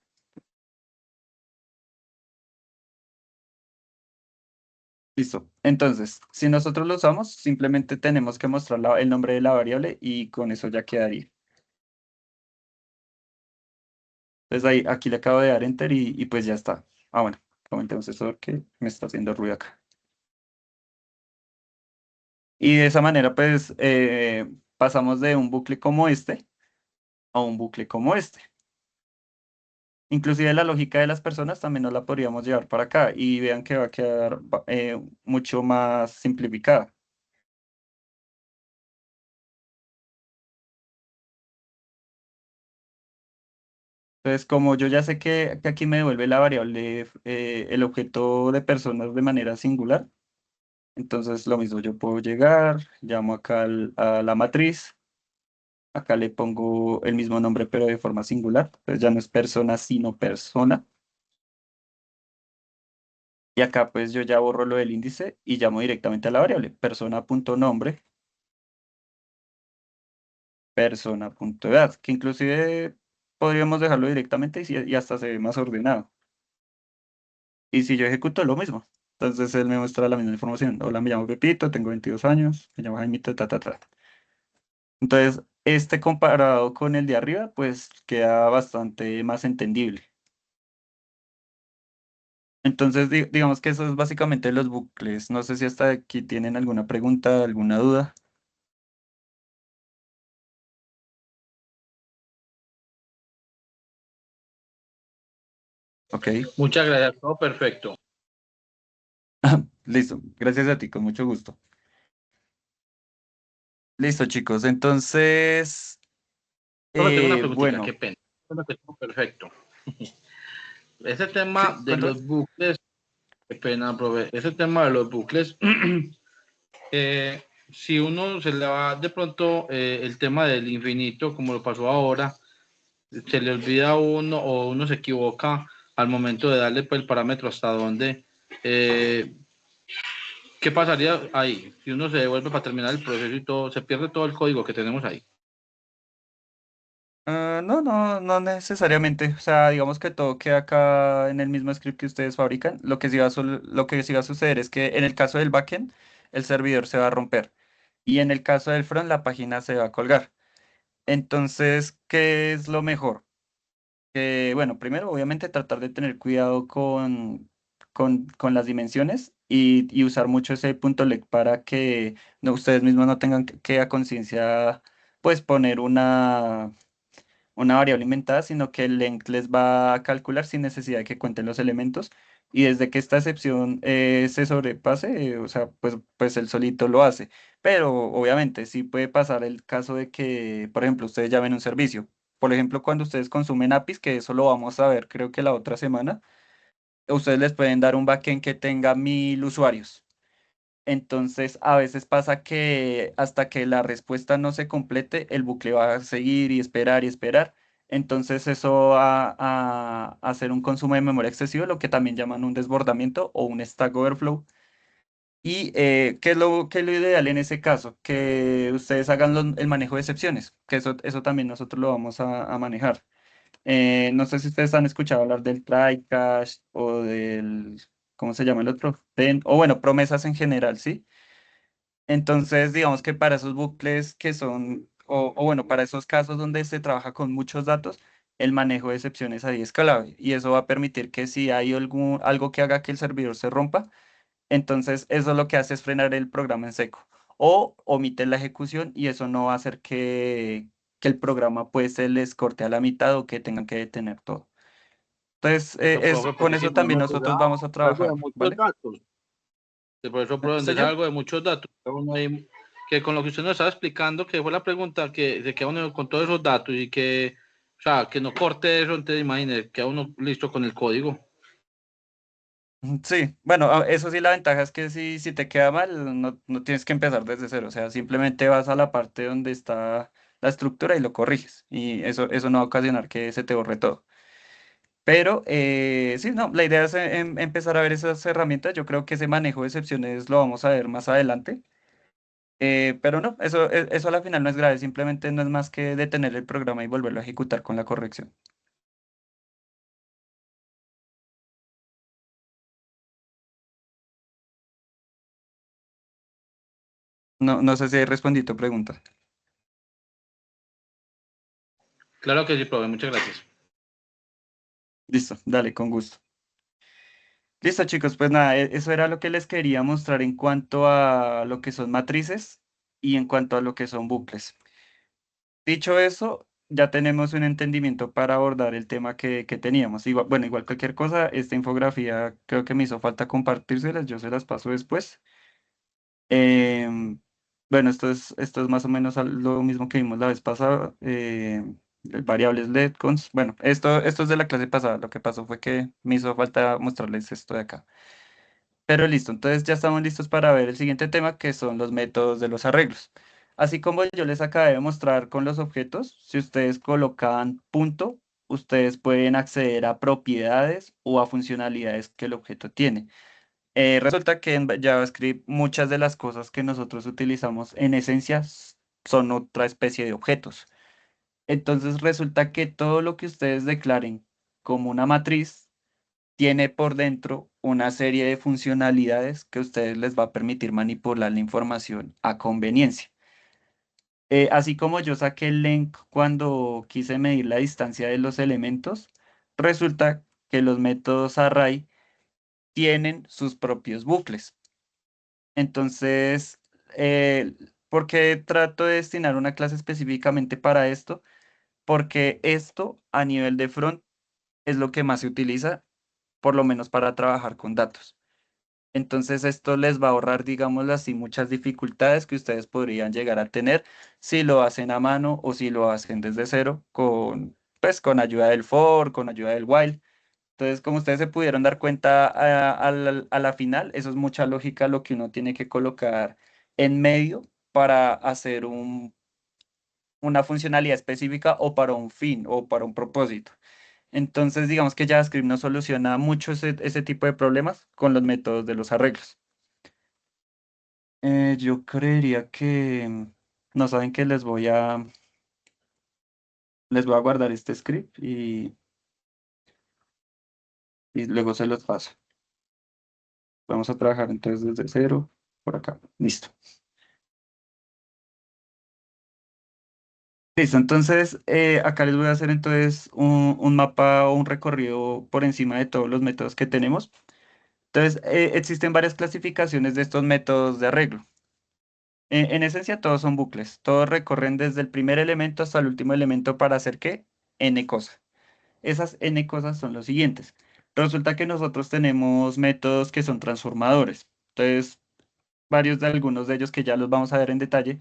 Listo. Entonces, si nosotros lo usamos, simplemente tenemos que mostrar el nombre de la variable y con eso ya quedaría. Entonces ahí, aquí le acabo de dar enter y pues ya está. Bueno, comentemos eso porque me está haciendo ruido acá. Y de esa manera, pues, pasamos de un bucle como este a un bucle como este. Inclusive la lógica de las personas también nos la podríamos llevar para acá y vean que va a quedar mucho más simplificada. Entonces, como yo ya sé que aquí me devuelve la variable, el objeto de personas de manera singular, entonces lo mismo, yo puedo llegar, llamo acá a la matriz, acá le pongo el mismo nombre pero de forma singular, entonces ya no es persona sino persona. Y acá pues yo ya borro lo del índice y llamo directamente a la variable, persona.nombre, persona.edad, que inclusive podríamos dejarlo directamente y hasta se ve más ordenado. Y si yo ejecuto lo mismo, entonces él me muestra la misma información. Hola, me llamo Pepito, tengo 22 años, me llamo Jaimito, ta, ta, ta. Entonces, este comparado con el de arriba, pues queda bastante más entendible. Entonces, digamos que eso es básicamente los bucles. No sé si hasta aquí tienen alguna pregunta, alguna duda. Ok, Muchas gracias, todo perfecto. listo. Gracias a ti, con mucho gusto. Listo, chicos. Entonces, Solo tengo una preguntita, bueno, qué pena. Solo que tengo perfecto. Ese sí, tema de cuéntame. los bucles, qué pena, profe. Ese tema de los bucles, si uno se le va de pronto el tema del infinito, como lo pasó ahora, se le olvida a uno o uno se equivoca al momento de darle pues, el parámetro hasta dónde. eh, ¿Qué pasaría ahí? Si uno se devuelve para terminar el proceso y todo, se pierde todo el código que tenemos ahí. No, no, no necesariamente. O sea, digamos que todo queda acá en el mismo script que ustedes fabrican. Lo que sí va a suceder es que en el caso del backend, el servidor se va a romper. Y en el caso del front, la página se va a colgar. Entonces, ¿qué es lo mejor? Bueno, primero, obviamente, tratar de tener cuidado con las dimensiones y usar mucho ese punto LEC para que no, ustedes mismos no tengan que a conciencia, pues, poner una variable inventada, sino que el length les va a calcular sin necesidad de que cuenten los elementos. Y desde que esta excepción se sobrepase, o sea, pues él solito lo hace. Pero obviamente sí puede pasar el caso de que, por ejemplo, ustedes llamen un servicio. Por ejemplo, cuando ustedes consumen APIs, que eso lo vamos a ver creo que la otra semana, ustedes les pueden dar un backend que tenga 1000 usuarios. Entonces, a veces pasa que hasta que la respuesta no se complete, el bucle va a seguir y esperar y esperar. Entonces, eso va a hacer un consumo de memoria excesivo, lo que también llaman un desbordamiento o un Stack Overflow. ¿Y qué es lo ideal en ese caso? Que ustedes hagan el manejo de excepciones, que eso también nosotros lo vamos a manejar. No sé si ustedes han escuchado hablar del try catch o del, ¿cómo se llama el otro? O bueno, promesas en general, ¿sí? Entonces, digamos que para esos bucles que son, o bueno, para esos casos donde se trabaja con muchos datos, el manejo de excepciones ahí es clave. Y eso va a permitir que si hay algo que haga que el servidor se rompa, entonces eso lo que hace es frenar el programa en seco. O omite la ejecución y eso no va a hacer que el programa pues se les corte a la mitad o que tengan que detener todo. Entonces, Eso, profe, con porque sí, eso también tenemos nosotros vamos a algo de trabajar, muchos ¿vale? datos. Por eso, profe, donde es Señor. algo de muchos datos. Uno ahí, que con lo que usted nos estaba explicando, que fue la pregunta, que se queda uno con todos esos datos y que, o sea, que no corte eso, entonces imagínese, queda uno listo con el código. Sí, bueno, eso sí, la ventaja es que si te queda mal, no tienes que empezar desde cero, o sea, simplemente vas a la parte donde está la estructura y lo corriges, y eso no va a ocasionar que se te borre todo. Pero sí, no, la idea es empezar a ver esas herramientas, yo creo que ese manejo de excepciones lo vamos a ver más adelante, pero no, eso a la final no es grave, simplemente no es más que detener el programa y volverlo a ejecutar con la corrección. No sé si he respondido tu pregunta. Claro que sí, profe, muchas gracias. Listo, dale, con gusto. Listo, chicos, pues nada, eso era lo que les quería mostrar en cuanto a lo que son matrices y en cuanto a lo que son bucles. Dicho eso, ya tenemos un entendimiento para abordar el tema que teníamos. Igual, bueno, igual cualquier cosa, esta infografía creo que me hizo falta compartírselas, yo se las paso después. Em, bueno, esto es más o menos lo mismo que vimos la vez pasada. Variables LED, bueno, esto es de la clase pasada. Lo que pasó fue que me hizo falta mostrarles esto de acá. Pero listo, entonces ya estamos listos para ver el siguiente tema, que son los métodos de los arreglos. Así como yo les acabé de mostrar con los objetos, si ustedes colocan punto, ustedes pueden acceder a propiedades o a funcionalidades que el objeto tiene. Resulta que en JavaScript muchas de las cosas que nosotros utilizamos en esencia son otra especie de objetos. Entonces resulta que todo lo que ustedes declaren como una matriz tiene por dentro una serie de funcionalidades que a ustedes les va a permitir manipular la información a conveniencia. Así como yo saqué el length cuando quise medir la distancia de los elementos, resulta que los métodos array tienen sus propios bucles. Entonces, ¿por qué trato de destinar una clase específicamente para esto? Porque esto a nivel de front es lo que más se utiliza, por lo menos para trabajar con datos. Entonces esto les va a ahorrar, digámoslo así, muchas dificultades que ustedes podrían llegar a tener si lo hacen a mano o si lo hacen desde cero con ayuda del for, con ayuda del while. Entonces, como ustedes se pudieron dar cuenta a la final, eso es mucha lógica lo que uno tiene que colocar en medio para hacer una funcionalidad específica o para un fin o para un propósito. Entonces, digamos que JavaScript nos soluciona mucho ese tipo de problemas con los métodos de los arreglos. Yo creería que no saben que les voy a guardar este script y luego se los paso. Vamos a trabajar entonces desde cero. por acá. Listo. Listo, entonces acá les voy a hacer entonces un mapa o un recorrido por encima de todos los métodos que tenemos. Entonces, existen varias clasificaciones de estos métodos de arreglo. En esencia, todos son bucles. Todos recorren desde el primer elemento hasta el último elemento para hacer ¿qué? N cosas. Esas N cosas son los siguientes. Resulta que nosotros tenemos métodos que son transformadores. Entonces, varios de algunos de ellos que ya los vamos a ver en detalle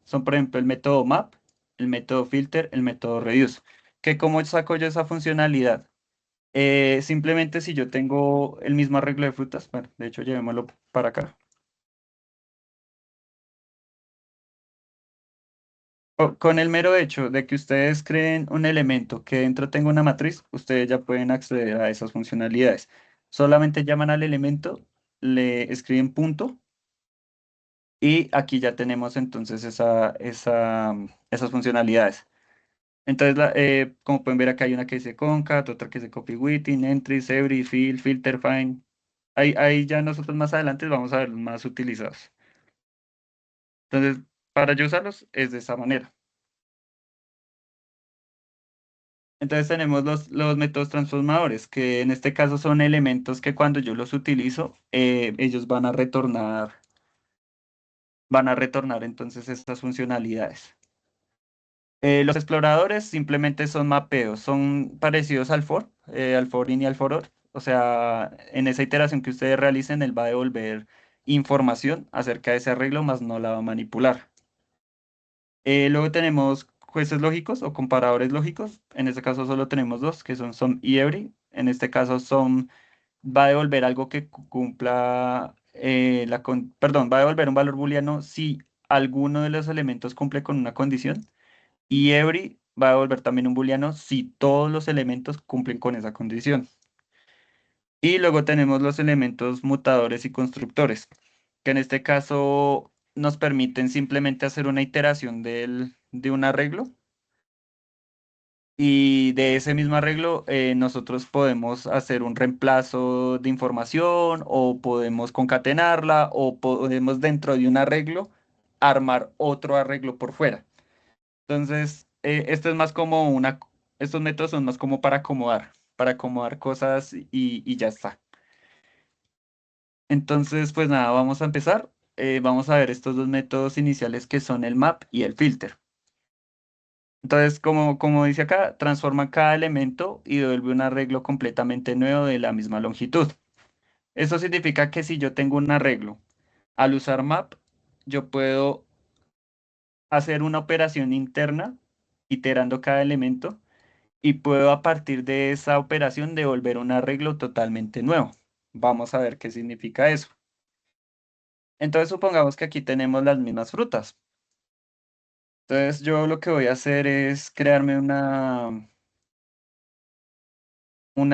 son, por ejemplo, el método map, el método filter, el método reduce. ¿Que cómo saco yo esa funcionalidad? Simplemente si yo tengo el mismo arreglo de frutas, bueno, de hecho llevémoslo para acá. Con el mero hecho de que ustedes creen un elemento que dentro tenga una matriz, ustedes ya pueden acceder a esas funcionalidades. Solamente llaman al elemento, le escriben punto y aquí ya tenemos entonces esas funcionalidades. Entonces, como pueden ver acá hay una que dice concat, otra que dice copy within, entries, every, fill, filter, find. Ahí ya nosotros más adelante vamos a ver los más utilizados. Entonces, para yo usarlos es de esa manera. Entonces tenemos los métodos transformadores, que en este caso son elementos que cuando yo los utilizo, ellos van a retornar entonces estas funcionalidades. Los exploradores simplemente son mapeos, son parecidos al for in y al for all. O sea, en esa iteración que ustedes realicen, él va a devolver información acerca de ese arreglo, más no la va a manipular. Luego tenemos jueces lógicos o comparadores lógicos. En este caso solo tenemos dos, que son sum y every. En este caso sum va a devolver algo que cumpla perdón, va a devolver un valor booleano si alguno de los elementos cumple con una condición. Y every va a devolver también un booleano si todos los elementos cumplen con esa condición. Y luego tenemos los elementos mutadores y constructores, que en este caso nos permiten simplemente hacer una iteración de un arreglo. Y de ese mismo arreglo, nosotros podemos hacer un reemplazo de información o podemos concatenarla o podemos dentro de un arreglo armar otro arreglo por fuera. Entonces, esto es más como estos métodos son más como para acomodar cosas y ya está. Entonces, pues nada, vamos a empezar. Vamos a ver estos dos métodos iniciales que son el map y el filter. Entonces, como dice acá, transforma cada elemento y devuelve un arreglo completamente nuevo de la misma longitud. Eso significa que si yo tengo un arreglo, al usar map, yo puedo hacer una operación interna, iterando cada elemento, y puedo a partir de esa operación devolver un arreglo totalmente nuevo. Vamos a ver qué significa eso. Entonces, supongamos que aquí tenemos las mismas frutas. Entonces, yo lo que voy a hacer es crearme ¿una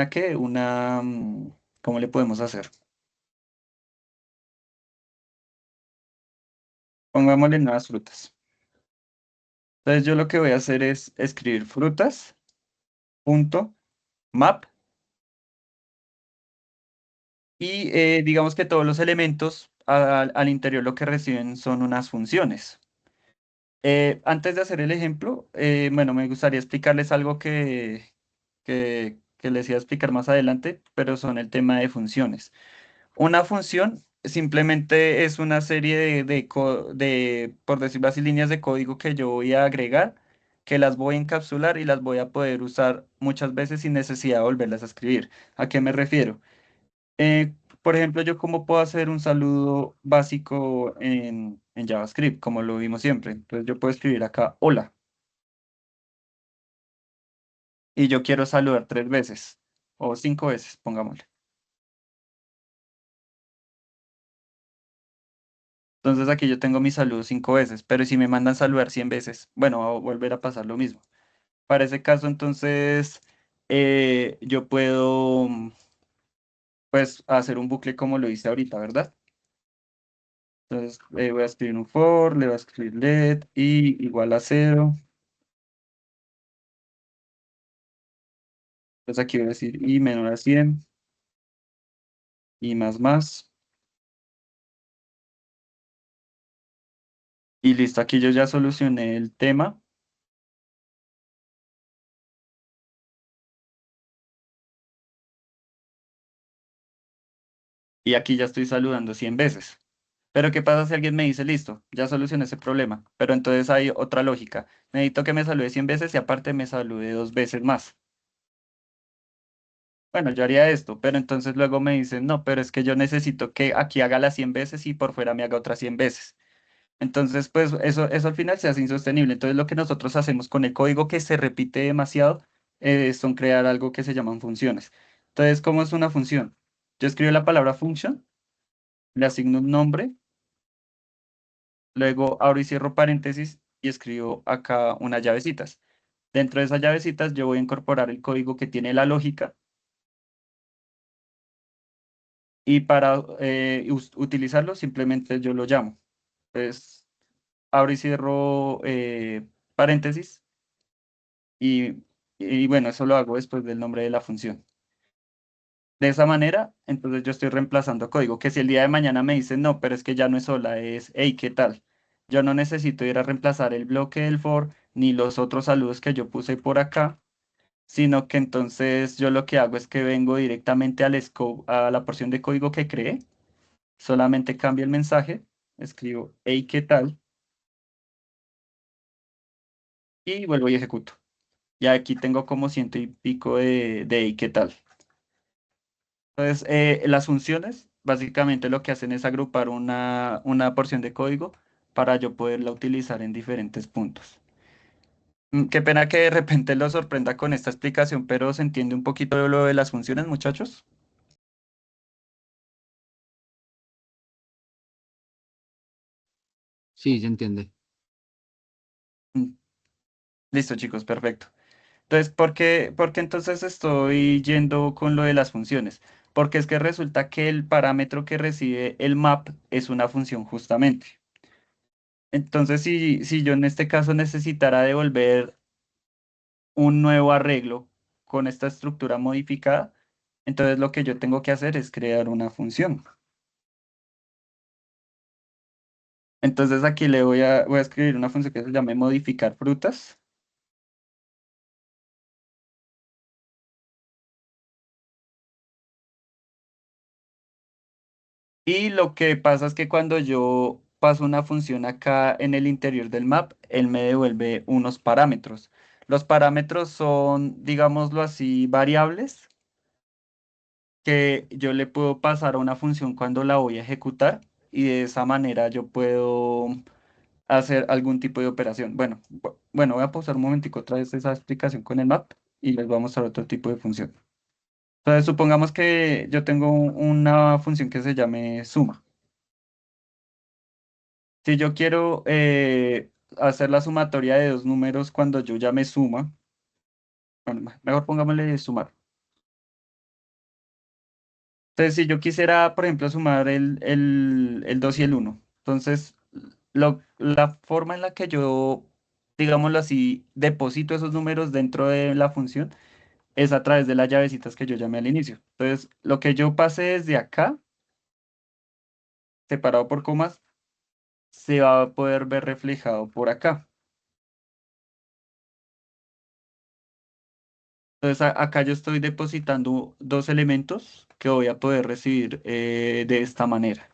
qué? ¿Cómo le podemos hacer? Pongámosle nuevas frutas. Entonces yo lo que voy a hacer es escribir frutas, punto, map, y digamos que todos los elementos al interior lo que reciben son unas funciones. Antes de hacer el ejemplo, bueno, me gustaría explicarles algo que les iba a explicar más adelante, pero son el tema de funciones. Una función simplemente es una serie por decirlo así, líneas de código que yo voy a agregar, que las voy a encapsular y las voy a poder usar muchas veces sin necesidad de volverlas a escribir. ¿A qué me refiero? Por ejemplo, yo cómo puedo hacer un saludo básico en JavaScript, como lo vimos siempre. Entonces yo puedo escribir acá, hola, y yo quiero saludar 3 veces o 5 veces, pongámosle. Entonces aquí yo tengo mi saludo 5 veces, pero si me mandan saludar 100 veces, bueno, va a volver a pasar lo mismo. Para ese caso, entonces, yo puedo, pues, hacer un bucle como lo hice ahorita, ¿verdad? Entonces, voy a escribir un for, le voy a escribir let y igual a 0. Entonces aquí voy a decir y menor a 100 y más más. Y listo, aquí yo ya solucioné el tema. Y aquí ya estoy saludando 100 veces. Pero ¿qué pasa si alguien me dice, listo, ya solucioné ese problema? Pero entonces hay otra lógica. Necesito que me salude 100 veces y aparte me salude 2 veces más. Bueno, yo haría esto, pero entonces luego me dicen, no, pero es que yo necesito que aquí haga las 100 veces y por fuera me haga otras 100 veces. Entonces, pues eso al final se hace insostenible. Entonces, lo que nosotros hacemos con el código que se repite demasiado son crear algo que se llaman funciones. Entonces, ¿cómo es una función? Yo escribo la palabra function, le asigno un nombre, luego abro y cierro paréntesis y escribo acá unas llavecitas. Dentro de esas llavecitas yo voy a incorporar el código que tiene la lógica y para utilizarlo simplemente yo lo llamo. Entonces, abro y cierro paréntesis y bueno, eso lo hago después del nombre de la función. De esa manera, entonces yo estoy reemplazando código, que si el día de mañana me dicen, no, pero es que ya no es sola, es, hey, ¿qué tal? Yo no necesito ir a reemplazar el bloque del for ni los otros saludos que yo puse por acá, sino que entonces yo lo que hago es que vengo directamente al scope, a la porción de código que creé, solamente cambio el mensaje, escribo, hey, ¿qué tal? Y vuelvo y ejecuto. Y aquí tengo como ciento y pico de hey, ¿qué tal? Entonces, las funciones básicamente lo que hacen es agrupar una porción de código para yo poderla utilizar en diferentes puntos. Qué pena que de repente lo sorprenda con esta explicación, pero se entiende un poquito lo de las funciones, muchachos. Sí, se entiende. Mm, Listo, chicos, perfecto. Entonces, ¿por qué entonces estoy yendo con lo de las funciones? Porque es que resulta que el parámetro que recibe el map es una función justamente. Entonces, si yo en este caso necesitara devolver un nuevo arreglo con esta estructura modificada, entonces lo que yo tengo que hacer es crear una función. Entonces aquí voy a escribir una función que se llame modificar frutas. Y lo que pasa es que cuando yo paso una función acá en el interior del map, él me devuelve unos parámetros. Los parámetros son, digámoslo así, variables que yo le puedo pasar a una función cuando la voy a ejecutar y de esa manera yo puedo hacer algún tipo de operación. Bueno, bueno, voy a pausar un momentico otra vez esa explicación con el map y les voy a mostrar otro tipo de función. Entonces, supongamos que yo tengo una función que se llame suma. Si yo quiero hacer la sumatoria de dos números cuando yo llame suma, bueno, mejor pongámosle sumar. Entonces, si yo quisiera, por ejemplo, sumar el 2 y el uno, entonces la forma en la que yo, digámoslo así, deposito esos números dentro de la función es a través de las llavecitas que yo llamé al inicio. Entonces, lo que yo pase desde acá, separado por comas, se va a poder ver reflejado por acá. Entonces, acá yo estoy depositando dos elementos que voy a poder recibir de esta manera.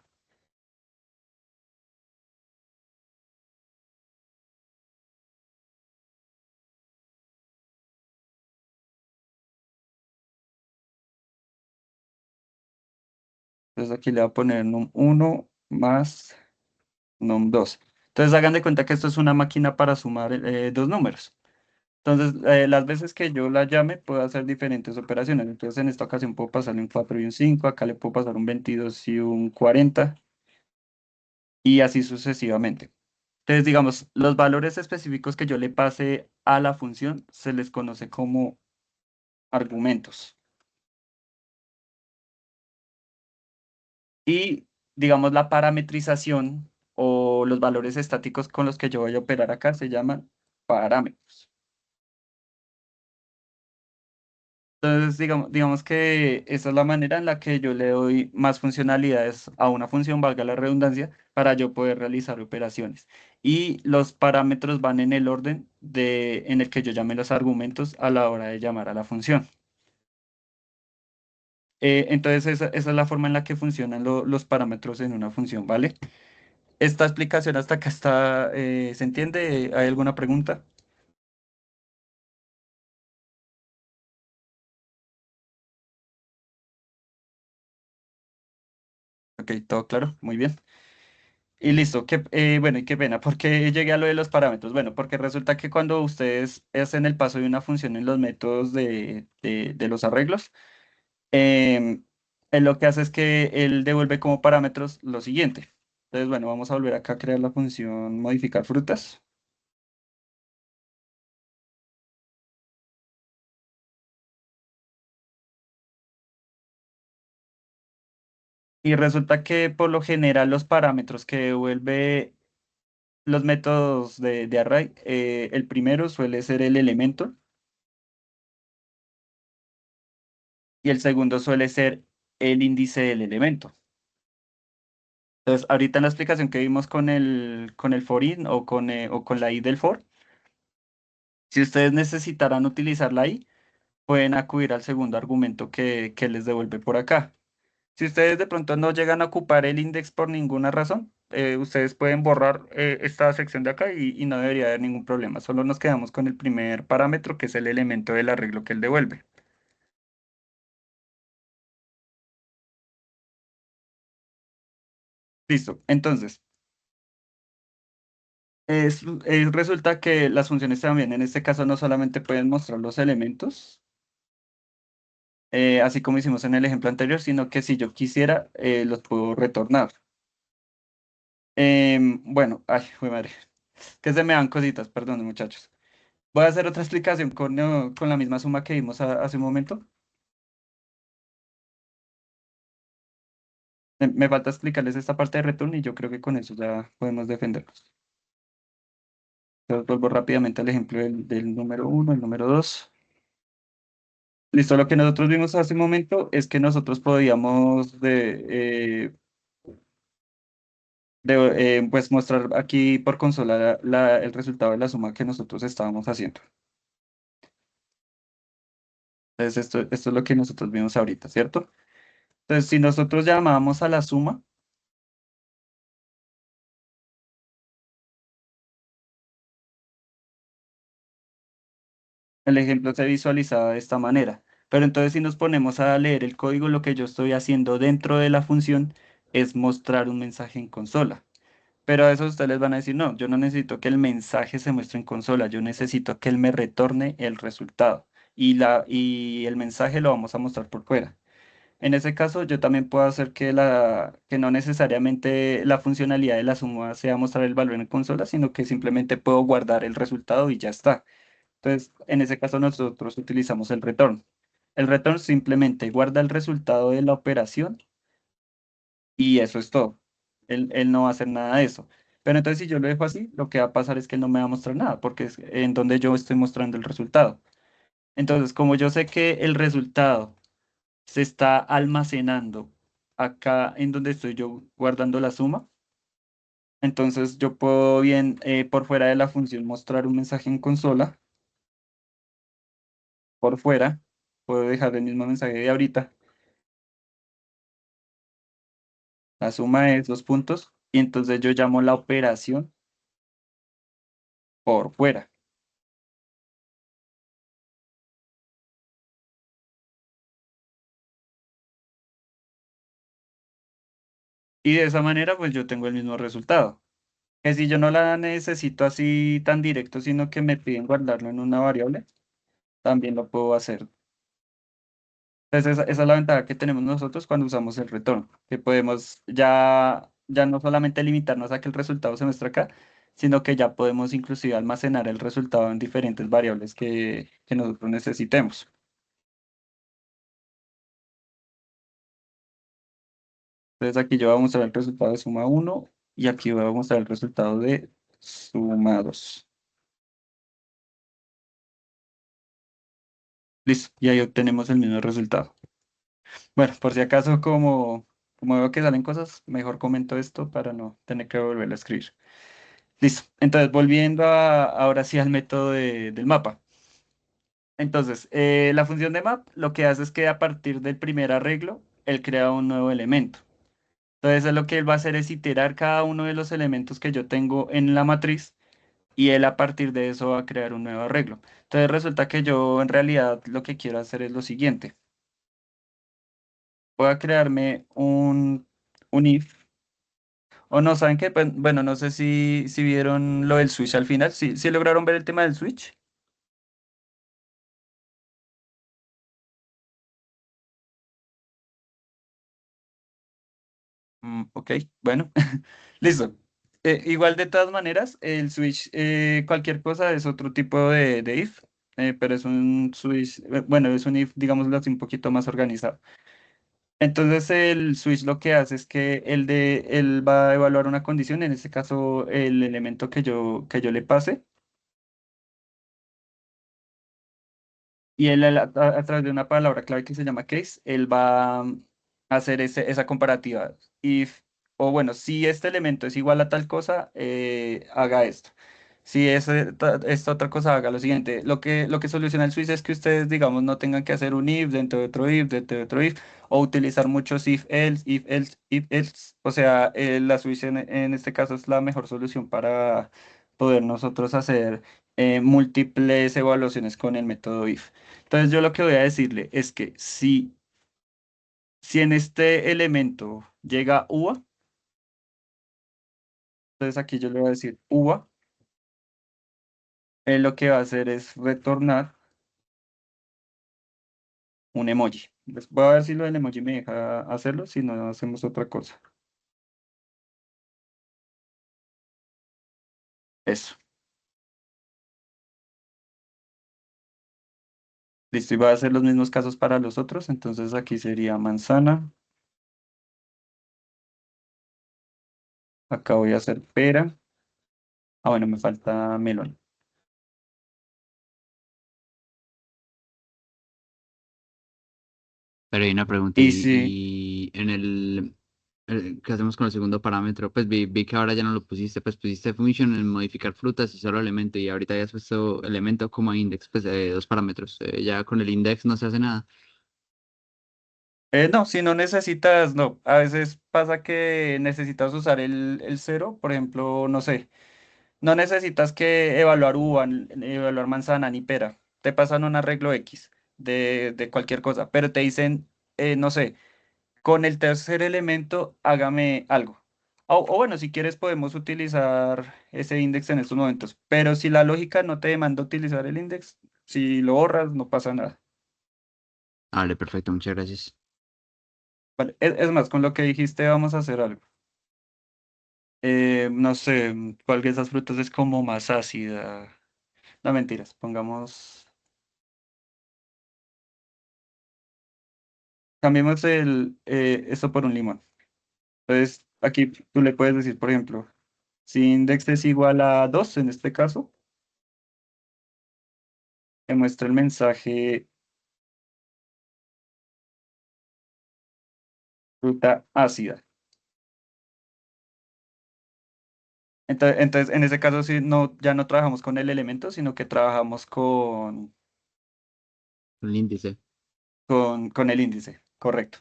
Entonces, aquí le voy a poner num 1 más num 2. Entonces, hagan de cuenta que esto es una máquina para sumar dos números. Entonces, las veces que yo la llame, puedo hacer diferentes operaciones. Entonces, en esta ocasión puedo pasarle un 4 y un 5. Acá le puedo pasar un 22 y un 40 y así sucesivamente. Entonces, digamos, los valores específicos que yo le pase a la función se les conoce como argumentos. Y, digamos, la parametrización o los valores estáticos con los que yo voy a operar acá se llaman parámetros. Entonces, digamos que esa es la manera en la que yo le doy más funcionalidades a una función, valga la redundancia, para yo poder realizar operaciones. Y los parámetros van en el orden en el que yo llame los argumentos a la hora de llamar a la función. Entonces, esa es la forma en la que funcionan los parámetros en una función, ¿vale? Esta explicación hasta acá está, ¿se entiende? ¿Hay alguna pregunta? Ok, todo claro, muy bien. Y listo, bueno, y qué pena, ¿por qué llegué a lo de los parámetros? Bueno, porque resulta que cuando ustedes hacen el paso de una función en los métodos de los arreglos, em, él lo que hace es que él devuelve como parámetros lo siguiente. Entonces, bueno, vamos a volver acá a crear la función modificar frutas. Y resulta que por lo general los parámetros que devuelve los métodos de array, el primero suele ser el elemento y el segundo suele ser el índice del elemento. Entonces, ahorita en la explicación que vimos con el for in o con la i del for, si ustedes necesitaran utilizar la i, pueden acudir al segundo argumento que les devuelve por acá. Si ustedes de pronto no llegan a ocupar el index por ninguna razón, ustedes pueden borrar esta sección de acá y no debería haber ningún problema. Solo nos quedamos con el primer parámetro, que es el elemento del arreglo que él devuelve. Listo. Entonces, resulta que las funciones también en este caso no solamente pueden mostrar los elementos, así como hicimos en el ejemplo anterior, sino que si yo quisiera, los puedo retornar. Bueno, ay, jue madre, que se me dan cositas, perdón, muchachos. Voy a hacer otra explicación con la misma suma que vimos hace un momento. Me falta explicarles esta parte de return y yo creo que con eso ya podemos defendernos. Entonces vuelvo rápidamente al ejemplo del número uno, el número 2. Listo, lo que nosotros vimos hace un momento es que nosotros podíamos pues mostrar aquí por consola el resultado de la suma que nosotros estábamos haciendo. Entonces esto es lo que nosotros vimos ahorita, ¿cierto? Entonces si nosotros llamamos a la suma, el ejemplo se visualizaba de esta manera. Pero entonces si nos ponemos a leer el código, lo que yo estoy haciendo dentro de la función es mostrar un mensaje en consola. Pero a eso ustedes les van a decir, no, yo no necesito que el mensaje se muestre en consola, yo necesito que él me retorne el resultado. Y el mensaje lo vamos a mostrar por fuera. En ese caso, yo también puedo hacer que no necesariamente la funcionalidad de la suma sea mostrar el valor en consola, sino que simplemente puedo guardar el resultado y ya está. Entonces, en ese caso nosotros utilizamos el return. El return simplemente guarda el resultado de la operación y eso es todo. Él no va a hacer nada de eso. Pero entonces si yo lo dejo así, lo que va a pasar es que él no me va a mostrar nada, porque es en donde yo estoy mostrando el resultado. Entonces, como yo sé que el resultado se está almacenando acá en donde estoy yo guardando la suma, entonces yo puedo bien por fuera de la función mostrar un mensaje en consola, por fuera, puedo dejar el mismo mensaje de ahorita. La suma es dos puntos y entonces yo llamo la operación por fuera. Y de esa manera pues yo tengo el mismo resultado. Que si yo no la necesito así tan directo, sino que me piden guardarlo en una variable, también lo puedo hacer. Entonces esa es la ventaja que tenemos nosotros cuando usamos el retorno, que podemos ya no solamente limitarnos a que el resultado se muestre acá, sino que ya podemos inclusive almacenar el resultado en diferentes variables que nosotros necesitemos. Entonces aquí yo voy a mostrar el resultado de suma uno y aquí voy a mostrar el resultado de suma 2. Listo, y ahí obtenemos el mismo resultado. Bueno, por si acaso, como veo que salen cosas, mejor comento esto para no tener que volverlo a escribir. Listo, entonces volviendo ahora sí al método del mapa. Entonces, la función de map lo que hace es que a partir del primer arreglo, él crea un nuevo elemento. Entonces, lo que él va a hacer es iterar cada uno de los elementos que yo tengo en la matriz y él a partir de eso va a crear un nuevo arreglo. Entonces, resulta que yo en realidad lo que quiero hacer es lo siguiente. Voy a crearme un if. O no, ¿saben qué? Pues, bueno, no sé si vieron lo del switch al final. ¿Sí lograron ver el tema del switch? Ok, bueno, listo. Igual de todas maneras, el switch, cualquier cosa es otro tipo de if, pero es un switch, bueno, es un if, digámoslo así, un poquito más organizado. Entonces el switch lo que hace es que él va a evaluar una condición, en este caso el elemento que yo le pase, y él a través de una palabra clave que se llama case, él va a hacer esa comparativa. If, o bueno, si este elemento es igual a tal cosa, haga esto. Si esta otra cosa, haga lo siguiente. Lo que soluciona el Swiss es que ustedes, digamos, no tengan que hacer un if dentro de otro if, dentro de otro if, o utilizar muchos if else, if else, if else. O sea, la Swiss en este caso es la mejor solución para poder nosotros hacer múltiples evaluaciones con el método if. Entonces, yo lo que voy a decirle es que si en este elemento llega UA, entonces aquí yo le voy a decir UA, él lo que va a hacer es retornar un emoji. Voy a ver si lo del emoji me deja hacerlo, si no hacemos otra cosa. Eso. Listo, y voy a hacer los mismos casos para los otros. Entonces aquí sería manzana. Acá voy a hacer pera. Ah, bueno, me falta melón. Pero hay una pregunta, Y si, y en ¿qué hacemos con el segundo parámetro? Pues vi que ahora ya no lo pusiste, pues pusiste function en modificar frutas y solo elemento, y ahorita ya has puesto elemento como index, pues dos parámetros. Ya con el index no se hace nada. no, si no necesitas, no. A veces pasa que necesitas usar el cero, por ejemplo, no sé. No necesitas que evaluar uva, evaluar manzana ni pera. Te pasan un arreglo X de cualquier cosa, pero te dicen, no sé. Con el tercer elemento, hágame algo. O bueno, si quieres podemos utilizar ese index en estos momentos, pero si la lógica no te demanda utilizar el index, si lo borras, no pasa nada. Vale, perfecto, muchas gracias. Vale, es más, con lo que dijiste vamos a hacer algo. No sé, cuál de esas frutas es como más ácida. No, mentiras, pongamos, cambiemos esto por un limón. Entonces, aquí tú le puedes decir, por ejemplo, si index es igual a 2 en este caso, te muestra el mensaje fruta ácida. Entonces, en ese caso sí, no, ya no trabajamos con el elemento, sino que trabajamos El índice. con el índice. Correcto.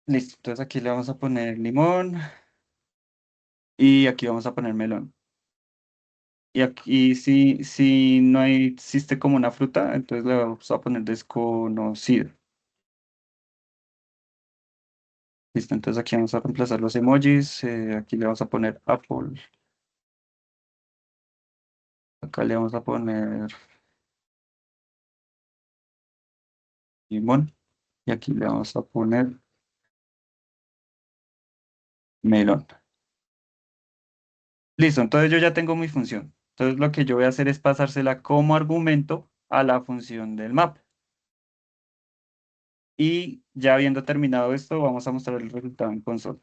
Listo. Entonces aquí le vamos a poner limón y aquí vamos a poner melón. Y aquí si no existe como una fruta, entonces le vamos a poner desconocido. Listo. Entonces aquí vamos a reemplazar los emojis. Aquí le vamos a poner apple. Acá le vamos a poner limón. Y aquí le vamos a poner melón. Listo, entonces yo ya tengo mi función. Entonces lo que yo voy a hacer es pasársela como argumento a la función del map. Y ya habiendo terminado esto, vamos a mostrar el resultado en consola.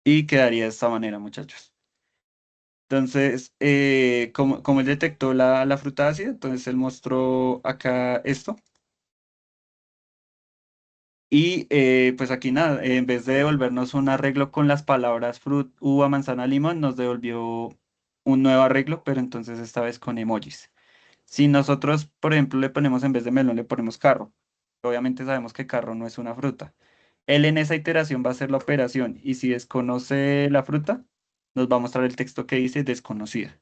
y quedaría de esta manera, muchachos. Entonces, como él detectó la fruta ácida, entonces él mostró acá esto. Y pues aquí nada, en vez de devolvernos un arreglo con las palabras uva, manzana, limón, nos devolvió un nuevo arreglo, pero entonces esta vez con emojis. Si nosotros, por ejemplo, le ponemos en vez de melón, le ponemos carro, obviamente sabemos que carro no es una fruta. Él en esa iteración va a hacer la operación y si desconoce la fruta, nos va a mostrar el texto que dice desconocida.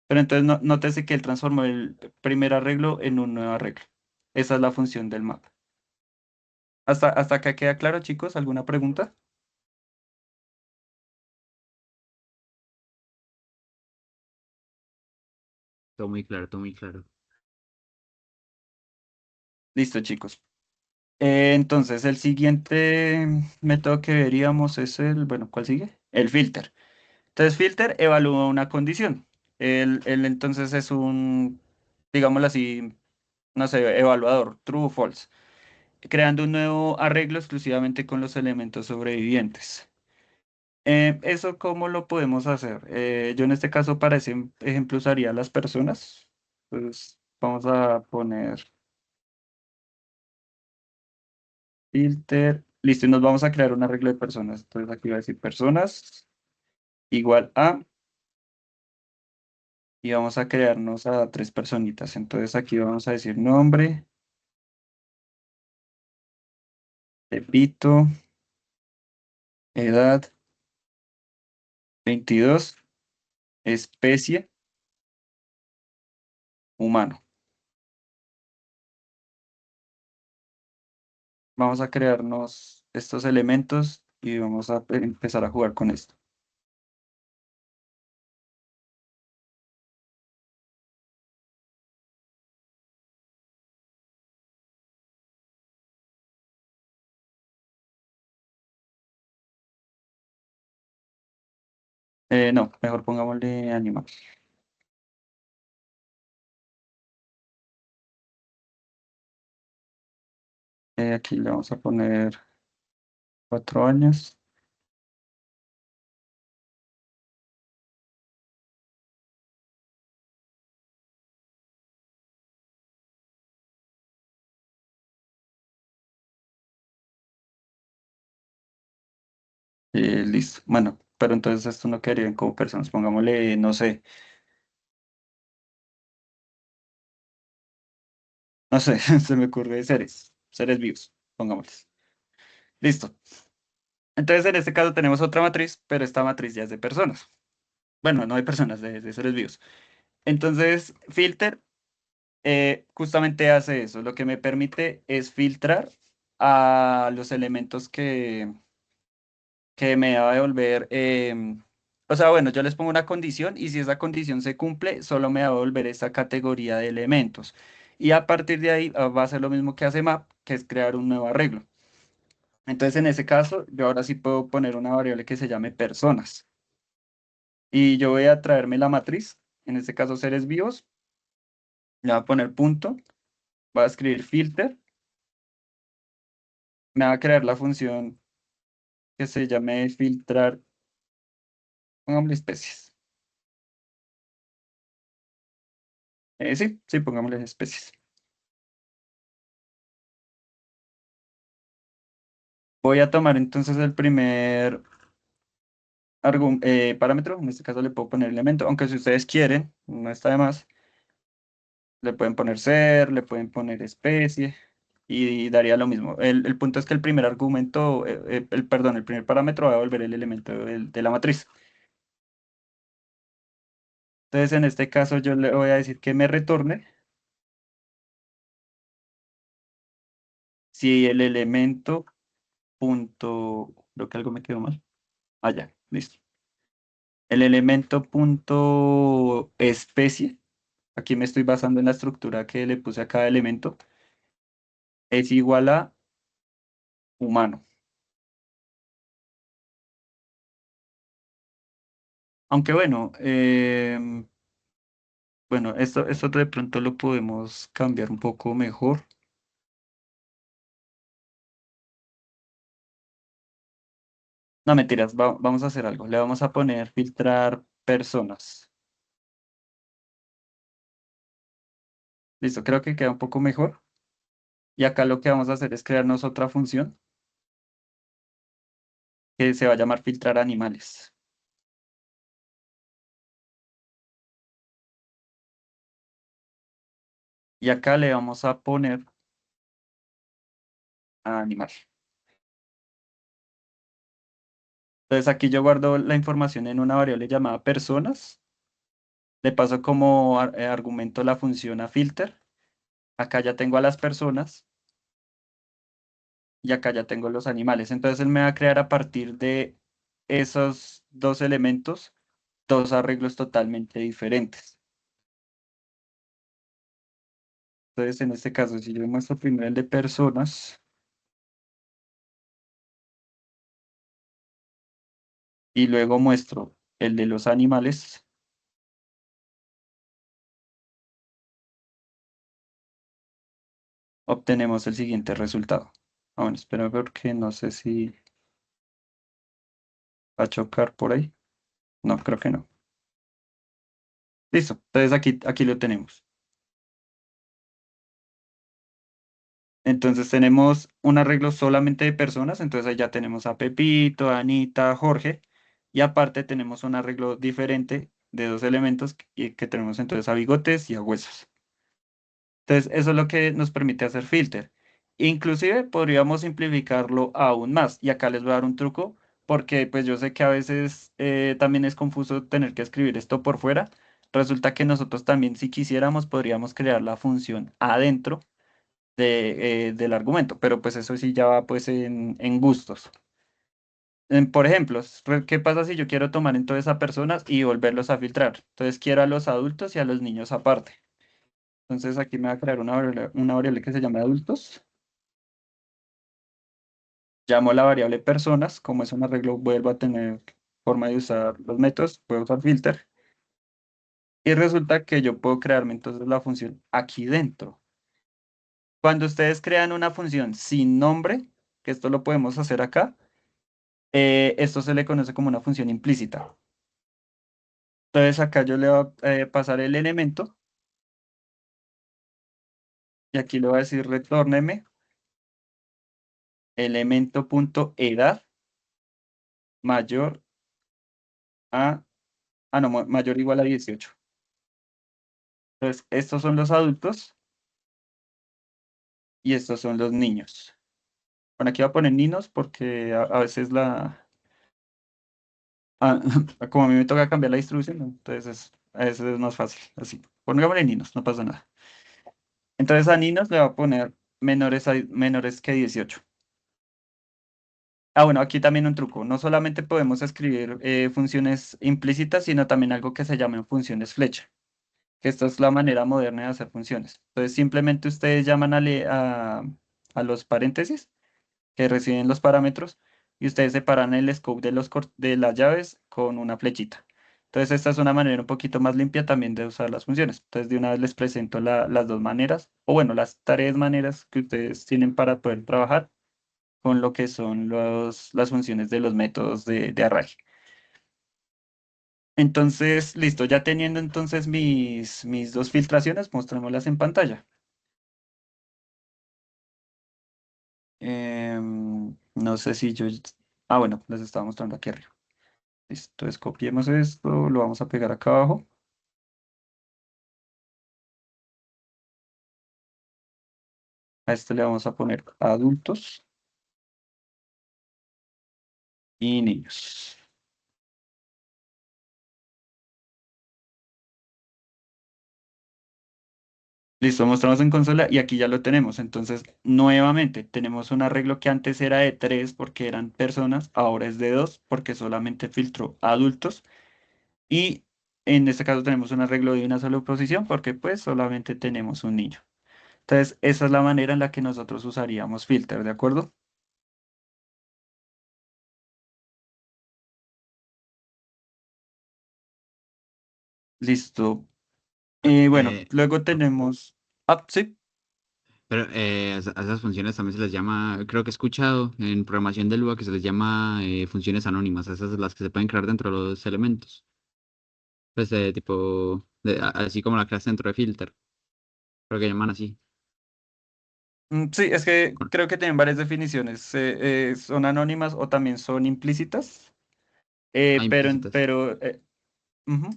Pero entonces nótese que él transformó el primer arreglo en un nuevo arreglo. Esa es la función del map. Hasta acá queda claro, chicos. ¿Alguna pregunta? Todo muy claro, todo muy claro. Listo, chicos. Entonces, el siguiente método que veríamos es bueno, ¿cuál sigue? El filter. Entonces, filter evalúa una condición. Él entonces es digámoslo así, no sé, evaluador, true o false, creando un nuevo arreglo exclusivamente con los elementos sobrevivientes. ¿Eso cómo lo podemos hacer? Yo en este caso para ese ejemplo usaría las personas. Pues vamos a poner filter. Listo, y nos vamos a crear un arreglo de personas. Entonces aquí va a decir personas igual a y vamos a crearnos a tres personitas. Entonces aquí vamos a decir nombre, Pepito, edad 22, especie humano. Vamos a crearnos estos elementos y vamos a empezar a jugar con esto. No, mejor pongámosle animal. Aquí le vamos a poner 4 años. Listo. Bueno, pero entonces esto no quedaría bien como personas. Pongámosle, no sé, no sé, se me ocurre seres vivos. Pongámosles. Listo. Entonces en este caso tenemos otra matriz, pero esta matriz ya es de personas. Bueno, no de personas, de seres vivos. Entonces, filter justamente hace eso. Lo que me permite es filtrar a los elementos que me va a devolver. O sea, bueno, yo les pongo una condición y si esa condición se cumple, solo me va a devolver esta categoría de elementos. Y a partir de ahí va a ser lo mismo que hace map, que es crear un nuevo arreglo. Entonces, en ese caso, yo ahora sí puedo poner una variable que se llame personas. Y yo voy a traerme la matriz, en este caso seres vivos, le voy a poner punto, voy a escribir filter, me va a crear la función que se llame filtrar, pongámosle especies. Sí, sí, pongámosle especies. Voy a tomar entonces el primer parámetro, en este caso le puedo poner elemento, aunque si ustedes quieren, no está de más, le pueden poner ser, le pueden poner especie y daría lo mismo. El punto es que el primer argumento, perdón, el primer parámetro va a volver el elemento de la matriz. Entonces en este caso yo le voy a decir que me retorne si el elemento punto, creo que algo me quedó mal. Ah, ya, listo. El elemento punto especie, aquí me estoy basando en la estructura que le puse a cada elemento, es igual a humano. Aunque bueno, esto de pronto lo podemos cambiar un poco mejor. No, mentiras, vamos a hacer algo. Le vamos a poner filtrar personas. Listo, creo que queda un poco mejor. Y acá lo que vamos a hacer es crearnos otra función que se va a llamar filtrar animales. Y acá le vamos a poner a animal. Entonces aquí yo guardo la información en una variable llamada personas. Le paso como argumento la función a filter. Acá ya tengo a las personas y acá ya tengo los animales. Entonces él me va a crear a partir de esos dos elementos dos arreglos totalmente diferentes. Entonces en este caso, si yo muestro primero el de personas y luego muestro el de los animales, obtenemos el siguiente resultado. Ah, bueno, espero porque no sé si va a chocar por ahí. No, creo que no. Listo. Entonces aquí lo tenemos. Entonces tenemos un arreglo solamente de personas. Entonces ahí ya tenemos a Pepito, a Anita, a Jorge. Y aparte tenemos un arreglo diferente de dos elementos que tenemos entonces a bigotes y a huesos. Entonces eso es lo que nos permite hacer filter. Inclusive podríamos simplificarlo aún más. Y acá les voy a dar un truco porque pues yo sé que a veces también es confuso tener que escribir esto por fuera. Resulta que nosotros también, si quisiéramos, podríamos crear la función adentro del argumento, pero pues eso sí ya va pues en gustos. Por ejemplo, ¿qué pasa si yo quiero tomar entonces a personas y volverlos a filtrar? Entonces quiero a los adultos y a los niños aparte. Entonces aquí me va a crear una variable que se llama adultos. Llamo la variable personas, como es un arreglo, vuelvo a tener forma de usar los métodos, puedo usar filter. Y resulta que yo puedo crearme entonces la función aquí dentro. Cuando ustedes crean una función sin nombre, que esto lo podemos hacer acá, esto se le conoce como una función implícita. Entonces acá yo le voy a pasar el elemento y aquí le voy a decir retórneme elemento.edad mayor a, no, mayor o igual a 18. Entonces estos son los adultos y estos son los niños. Bueno, aquí voy a poner niños porque a veces ah, como a mí me toca cambiar la distribución, ¿no? Entonces a veces es más fácil. Así, pongámosle niños, no pasa nada. Entonces a niños le voy a poner menores que 18. Ah, bueno, aquí también un truco. No solamente podemos escribir funciones implícitas, sino también algo que se llaman funciones flecha, que esta es la manera moderna de hacer funciones. Entonces, simplemente ustedes llaman a los paréntesis que reciben los parámetros y ustedes separan el scope de las llaves con una flechita. Entonces, esta es una manera un poquito más limpia también de usar las funciones. Entonces, de una vez les presento las dos maneras, o bueno, las tres maneras que ustedes tienen para poder trabajar con lo que son las funciones de los métodos de array. Entonces, listo, ya teniendo entonces mis dos filtraciones, mostrémoslas en pantalla. No sé si yo... Ah, bueno, les estaba mostrando aquí arriba. Listo, entonces copiemos esto, lo vamos a pegar acá abajo. A este le vamos a poner adultos y niños. Listo, mostramos en consola y aquí ya lo tenemos. Entonces, nuevamente, tenemos un arreglo que antes era de 3 porque eran personas, ahora es de 2 porque solamente filtró adultos. Y en este caso tenemos un arreglo de una sola posición porque pues solamente tenemos un niño. Entonces, esa es la manera en la que nosotros usaríamos filter, ¿de acuerdo? Listo. Bueno, Eh, luego tenemos... Ah, sí. Pero a esas funciones también se les llama, creo que he escuchado en programación de Lua que se les llama funciones anónimas, esas son las que se pueden crear dentro de los elementos. Pues tipo, así como la clase dentro de filter, creo que llaman así. Sí, es que Con- creo que tienen varias definiciones. Son anónimas o también son implícitas. Ah, Pero, implícitas. ujú.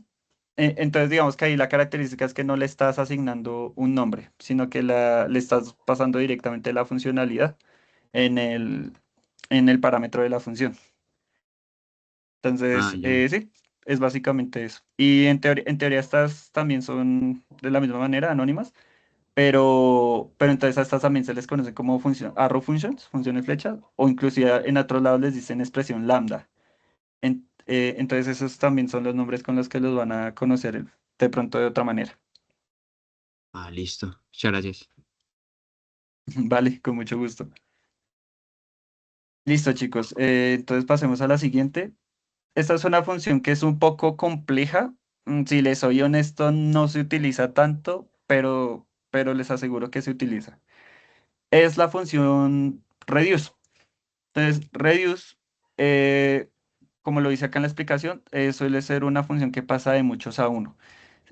Entonces, digamos que ahí la característica es que no le estás asignando un nombre, sino que le estás pasando directamente la funcionalidad en el parámetro de la función. Ah, Entonces, ya. sí, es básicamente eso. Y en teoría estas también son de la misma manera anónimas, pero entonces a estas también se les conoce como arrow functions, funciones flechas, o inclusive en otros lados les dicen expresión lambda. Entonces esos también son los nombres con los que los van a conocer de pronto de otra manera. Ah, listo. Muchas gracias. Vale, con mucho gusto. Listo, chicos. Entonces pasemos a la siguiente. Esta es una función que es un poco compleja. Si les soy honesto, no se utiliza tanto, pero les aseguro que se utiliza. Es la función reduce. Entonces, reduce, eh, como lo dice acá en la explicación, suele ser una función que pasa de muchos a uno.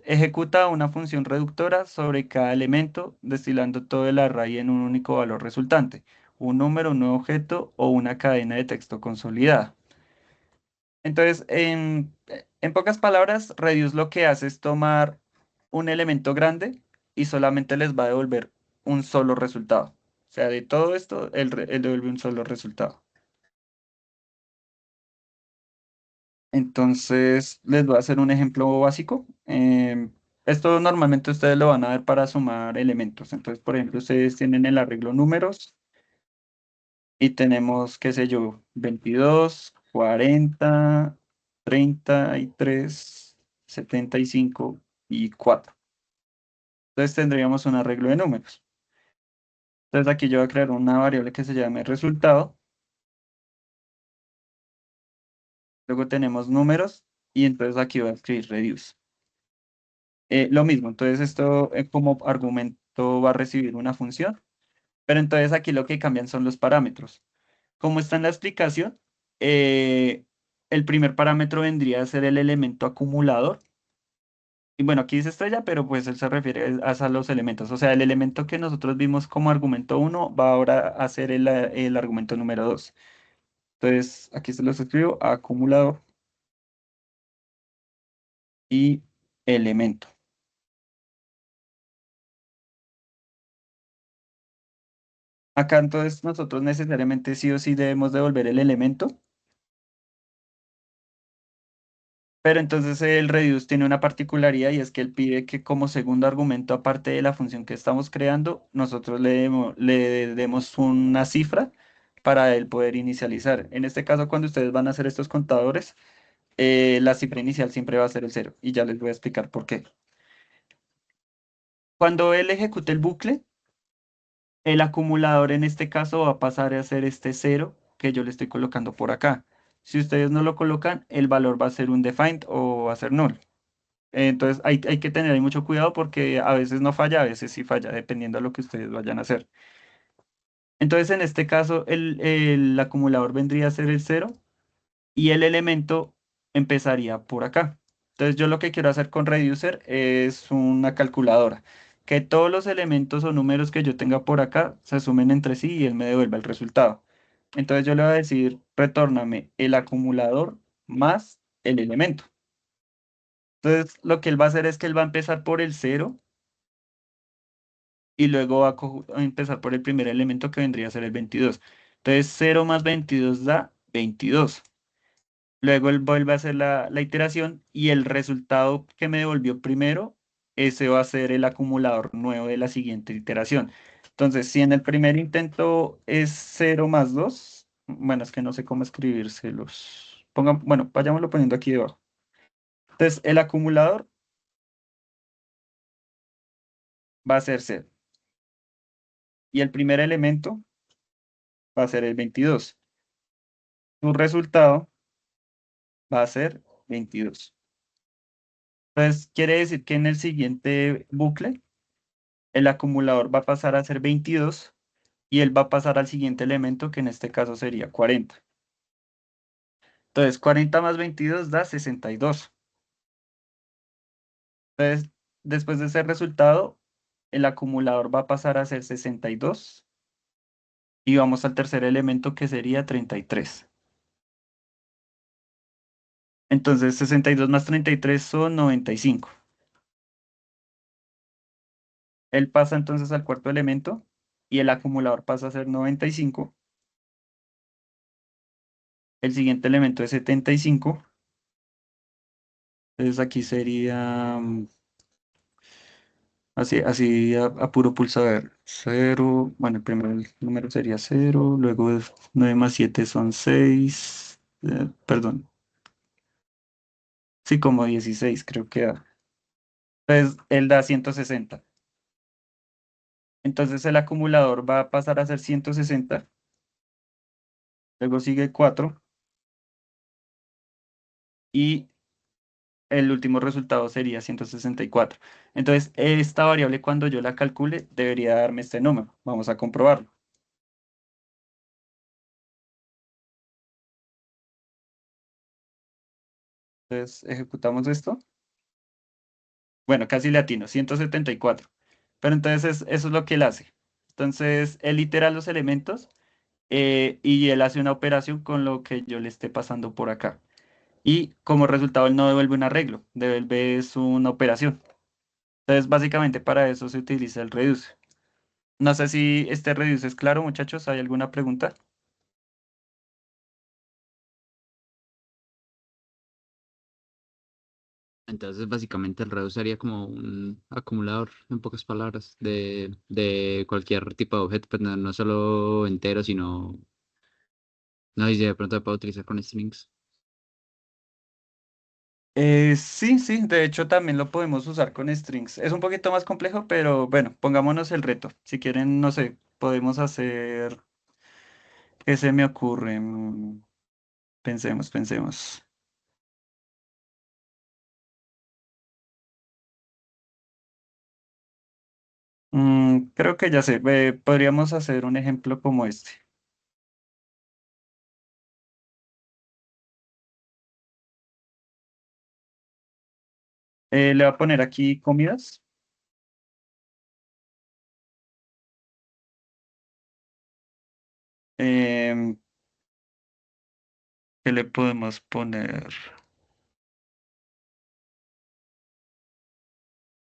Ejecuta una función reductora sobre cada elemento, destilando todo el array en un único valor resultante, un número, un nuevo objeto o una cadena de texto consolidada. Entonces, en pocas palabras, reduce lo que hace es tomar un elemento grande y solamente les va a devolver un solo resultado. O sea, de todo esto, él devuelve un solo resultado. Entonces, les voy a hacer un ejemplo básico. Esto normalmente ustedes lo van a ver para sumar elementos. Entonces, por ejemplo, ustedes tienen el arreglo números y tenemos, qué sé yo, 22, 40, 33, 75 y 4. Entonces, tendríamos un arreglo de números. Entonces, aquí yo voy a crear una variable que se llame resultado. Luego tenemos números y entonces aquí voy a escribir reduce. Lo mismo, entonces esto como argumento va a recibir una función, pero entonces aquí lo que cambian son los parámetros. Como está en la explicación, eh, el primer parámetro vendría a ser el elemento acumulador. Y bueno, aquí dice estrella, pero pues él se refiere a los elementos. O sea, el elemento que nosotros vimos como argumento uno va ahora a ser el argumento número 2. Entonces, aquí se los escribo, acumulador y elemento. Acá entonces nosotros necesariamente sí o sí debemos devolver el elemento. Pero entonces el reduce tiene una particularidad y es que él pide que como segundo argumento, aparte de la función que estamos creando, nosotros le demos una cifra para él poder inicializar. En este caso, cuando ustedes van a hacer estos contadores, la cifra inicial siempre va a ser el cero y ya les voy a explicar por qué. Cuando él ejecute el bucle, el acumulador en este caso va a pasar a ser este cero que yo le estoy colocando por acá. Si ustedes no lo colocan, el valor va a ser un defined o va a ser null. Entonces hay que tener ahí mucho cuidado porque a veces no falla, a veces sí falla, dependiendo de lo que ustedes vayan a hacer. Entonces en este caso el acumulador vendría a ser el cero y el elemento empezaría por acá. Entonces yo lo que quiero hacer con Reducer es una calculadora, que todos los elementos o números que yo tenga por acá se sumen entre sí y él me devuelva el resultado. Entonces yo le voy a decir, retórname el acumulador más el elemento. Entonces lo que él va a hacer es que él va a empezar por el cero y luego va a empezar por el primer elemento que vendría a ser el 22. Entonces 0 más 22 da 22. Luego él vuelve a hacer la iteración y el resultado que me devolvió primero, ese va a ser el acumulador nuevo de la siguiente iteración. Entonces, si en el primer intento es 0 más 2, bueno, es que no sé cómo escribírselos. Bueno, vayámoslo poniendo aquí debajo. Entonces, el acumulador va a ser 0 y el primer elemento va a ser el 22. Tu resultado va a ser 22. Entonces, quiere decir que en el siguiente bucle el acumulador va a pasar a ser 22 y él va a pasar al siguiente elemento, que en este caso sería 40. Entonces, 40 más 22 da 62. Entonces, después de ese resultado, el acumulador va a pasar a ser 62 y vamos al tercer elemento que sería 33. Entonces, 62 más 33 son 95. Él pasa entonces al cuarto elemento y el acumulador pasa a ser 95. El siguiente elemento es 75. Entonces aquí sería así a puro pulso, a ver, 0, bueno, el primer número sería 0, luego 9 más 7 son 6, perdón, sí, como 16 creo que da. Entonces él da 160. Entonces el acumulador va a pasar a ser 160, luego sigue 4 y el último resultado sería 164. Entonces esta variable cuando yo la calcule debería darme este número. Vamos a comprobarlo. Entonces ejecutamos esto. Bueno, casi le atino, 174. Pero entonces eso es lo que él hace. Entonces él itera los elementos y él hace una operación con lo que yo le esté pasando por acá. Y como resultado él no devuelve un arreglo, devuelve es una operación. Entonces básicamente para eso se utiliza el reduce. No sé si este reduce es claro, muchachos. ¿Hay alguna pregunta? Entonces, básicamente, el reducir sería como un acumulador, en pocas palabras, de cualquier tipo de objeto, pues no, no solo entero, sino, no, y si de pronto se puede utilizar con strings. Sí, sí, de hecho también lo podemos usar con strings. Es un poquito más complejo, pero bueno, pongámonos el reto. Si quieren, no sé, podemos hacer, ¿qué se me ocurre? Pensemos. Creo que ya sé, podríamos hacer un ejemplo como este. Le voy a poner aquí comidas. Em, ¿Qué le podemos poner?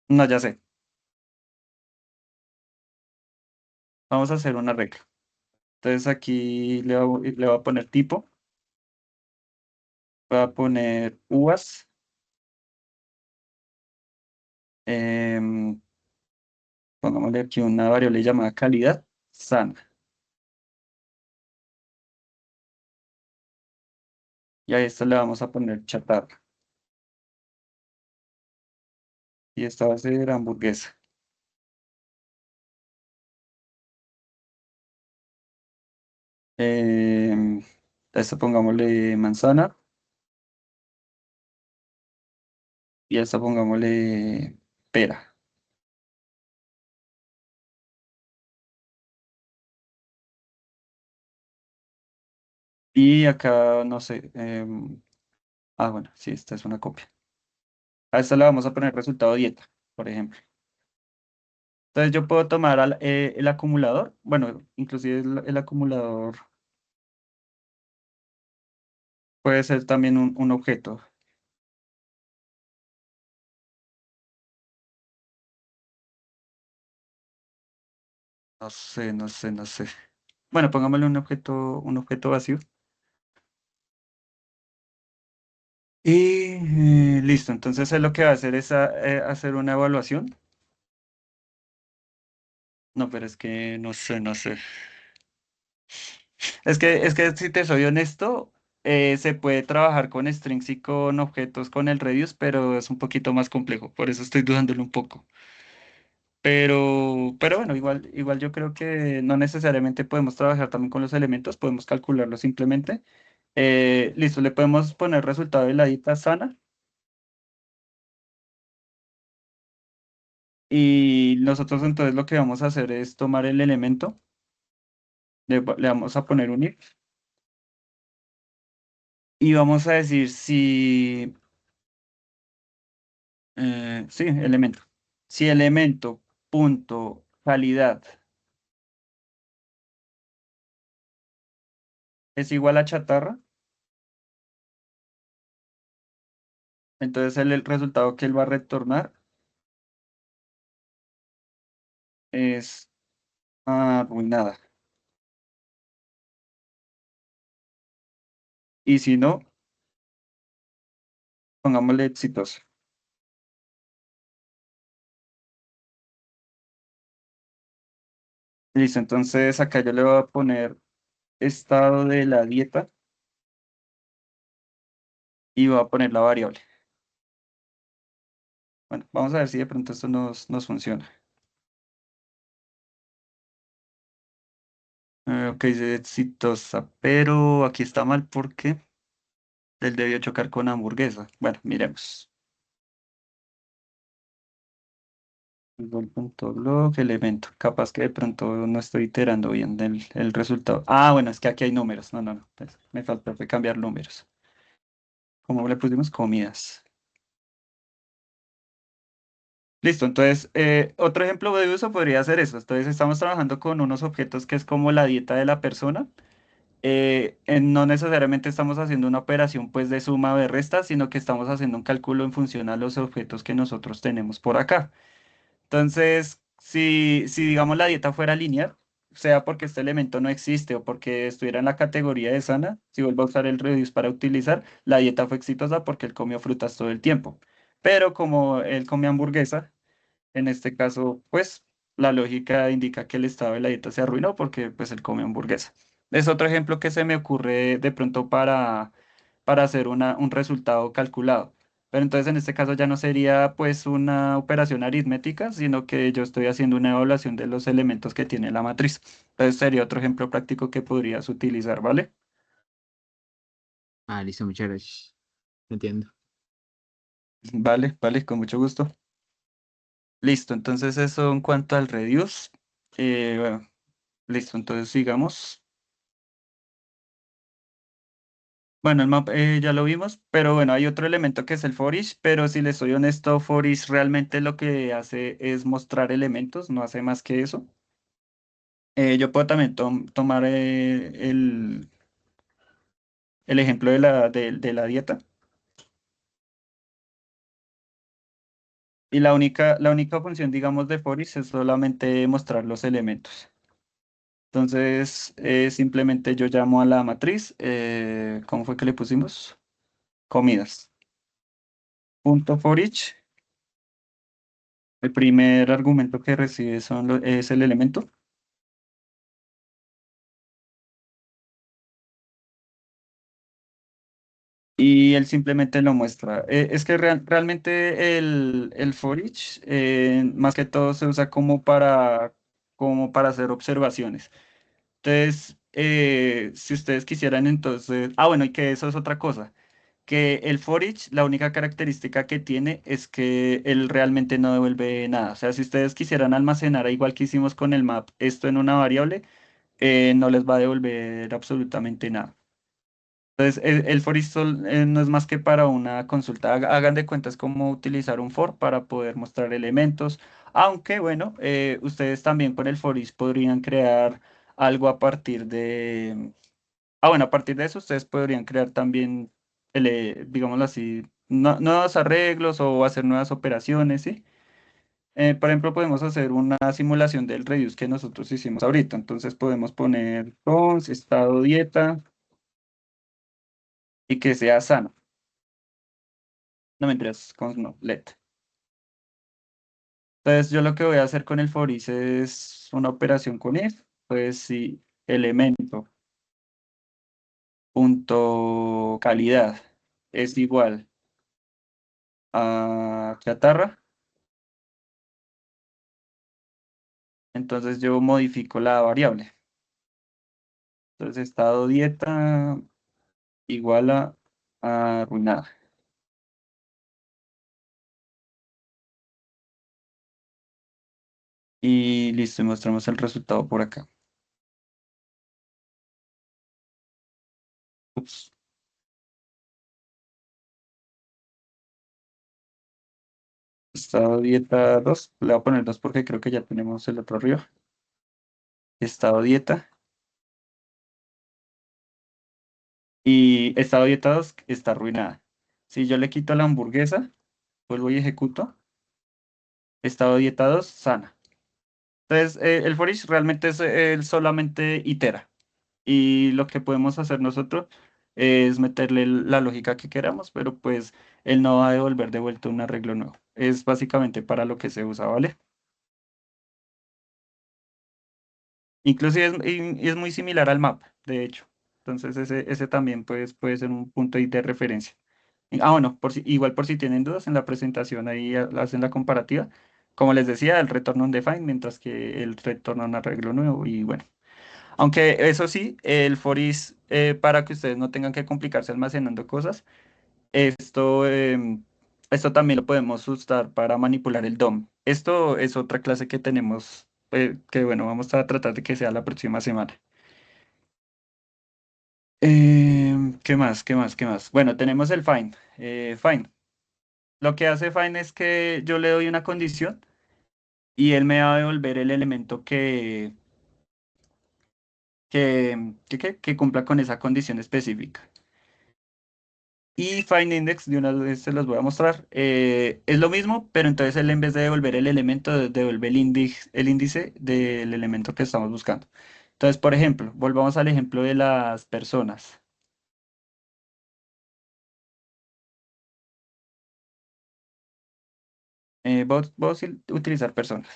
No, ya sé. Vamos a hacer una regla. Entonces aquí le voy a poner tipo. Voy a poner uvas. em, Pongámosle aquí una variable llamada calidad sana. Y a esto le vamos a poner chatarra. Y esta va a ser hamburguesa. Em, a esto pongámosle manzana. Y a esta pongámosle pera. Y acá, no sé. Bueno, sí, esta es una copia. A esta le vamos a poner resultado dieta, por ejemplo. Entonces yo puedo tomar el acumulador. Bueno, inclusive el acumulador puede ser también un objeto. No sé. Bueno, pongámosle un objeto vacío. Y listo, entonces él lo que va a hacer es hacer una evaluación. No, pero es que no sé. Es que si te soy honesto, se puede trabajar con strings y con objetos con el reduce, pero es un poquito más complejo, por eso estoy dudándolo un poco. Pero bueno, igual yo creo que no necesariamente podemos trabajar también con los elementos, podemos calcularlos simplemente. Listo, le podemos poner resultado de la dieta sana. Y nosotros entonces lo que vamos a hacer es tomar el elemento, le vamos a poner un if y vamos a decir si, sí, elemento. Si elemento punto calidad es igual a chatarra, entonces el resultado que él va a retornar es arruinada. Y si no, pongámosle exitoso. Listo, entonces acá yo le voy a poner estado de la dieta y voy a poner la variable. Bueno, vamos a ver si de pronto esto nos funciona. Ok, dice exitosa, pero aquí está mal porque él debió chocar con hamburguesa. Bueno, miremos. Google.log, elemento. Capaz que de pronto no estoy iterando bien el resultado. Ah, bueno, es que aquí hay números. No, no, no. Pues, me faltó fue cambiar números. ¿Cómo le pusimos? Comidas. Listo, entonces, otro ejemplo de uso podría ser eso. Entonces, estamos trabajando con unos objetos que es como la dieta de la persona. No necesariamente estamos haciendo una operación pues de suma o de resta, sino que estamos haciendo un cálculo en función a los objetos que nosotros tenemos por acá. Entonces, si digamos la dieta fuera lineal, sea porque este elemento no existe o porque estuviera en la categoría de sana, si vuelvo a usar el reduce para utilizar, la dieta fue exitosa porque él comió frutas todo el tiempo. Pero como él come hamburguesa, en este caso, pues la lógica indica que el estado de la dieta se arruinó porque pues él come hamburguesa. Es otro ejemplo que se me ocurre de pronto para hacer un resultado calculado. Pero entonces en este caso ya no sería pues una operación aritmética, sino que yo estoy haciendo una evaluación de los elementos que tiene la matriz. Entonces sería otro ejemplo práctico que podrías utilizar, ¿vale? Ah, listo, muchas gracias. Entiendo. Vale, vale, con mucho gusto. Listo, entonces eso en cuanto al reduce. Bueno, listo, entonces sigamos. Bueno, el map ya lo vimos, pero bueno, hay otro elemento que es el for each, pero si les soy honesto, for each realmente lo que hace es mostrar elementos, no hace más que eso. Yo puedo también tomar el ejemplo de la dieta y la única función, digamos, de for each es solamente mostrar los elementos. Entonces, simplemente yo llamo a la matriz, ¿cómo fue que le pusimos? Comidas. Punto for each. El primer argumento que recibe es el elemento. Y él simplemente lo muestra. Es que realmente el for each más que todo se usa como para hacer observaciones. Entonces, si ustedes quisieran entonces, bueno, y que eso es otra cosa, que el for each, la única característica que tiene es que él realmente no devuelve nada. O sea, si ustedes quisieran almacenar, igual que hicimos con el map, esto en una variable, no les va a devolver absolutamente nada. Entonces, el for each no es más que para una consulta. Hagan de cuentas cómo utilizar un for para poder mostrar elementos. Aunque, bueno, ustedes también con el for each podrían crear algo a partir de... bueno, a partir de eso ustedes podrían crear también, digámoslo así, nuevos arreglos o hacer nuevas operaciones, ¿sí? Por ejemplo, podemos hacer una simulación del reduce que nosotros hicimos ahorita. Entonces podemos poner cons, estado dieta y que sea sano. No mentiras, cons no, let. Entonces yo lo que voy a hacer con el for each es una operación con if. Pues si elemento punto calidad es igual a chatarra, entonces yo modifico la variable. Entonces estado dieta igual a arruinada. Y listo, y mostramos el resultado por acá. Ups. Estado dieta 2. Le voy a poner 2 porque creo que ya tenemos el otro arriba. Estado dieta. Y estado dieta 2 está arruinada. Si yo le quito la hamburguesa, vuelvo y ejecuto. Estado dieta 2 sana. Entonces, el for each realmente es él solamente itera. Y lo que podemos hacer nosotros es meterle la lógica que queramos, pero pues él no va a devolver de vuelta un arreglo nuevo. Es básicamente para lo que se usa, ¿vale? Inclusive y es muy similar al map, de hecho. Entonces ese también pues, puede ser un punto ahí de referencia. Bueno, igual por si tienen dudas en la presentación ahí hacen la comparativa. Como les decía, el retorno on define, mientras que el retorno a un arreglo nuevo. Y bueno, aunque eso sí, el for is, para que ustedes no tengan que complicarse almacenando cosas, esto también lo podemos usar para manipular el DOM. Esto es otra clase que tenemos, que bueno, vamos a tratar de que sea la próxima semana. ¿Qué más? ¿Qué más? ¿Qué más? Bueno, tenemos el find. Find. Lo que hace find es que yo le doy una condición y él me va a devolver el elemento que cumpla con esa condición específica. Y find index, de una vez se los voy a mostrar. Es lo mismo, pero entonces él en vez de devolver el elemento, devuelve el índice del elemento que estamos buscando. Entonces, por ejemplo, volvamos al ejemplo de las personas. Vos utilizar personas.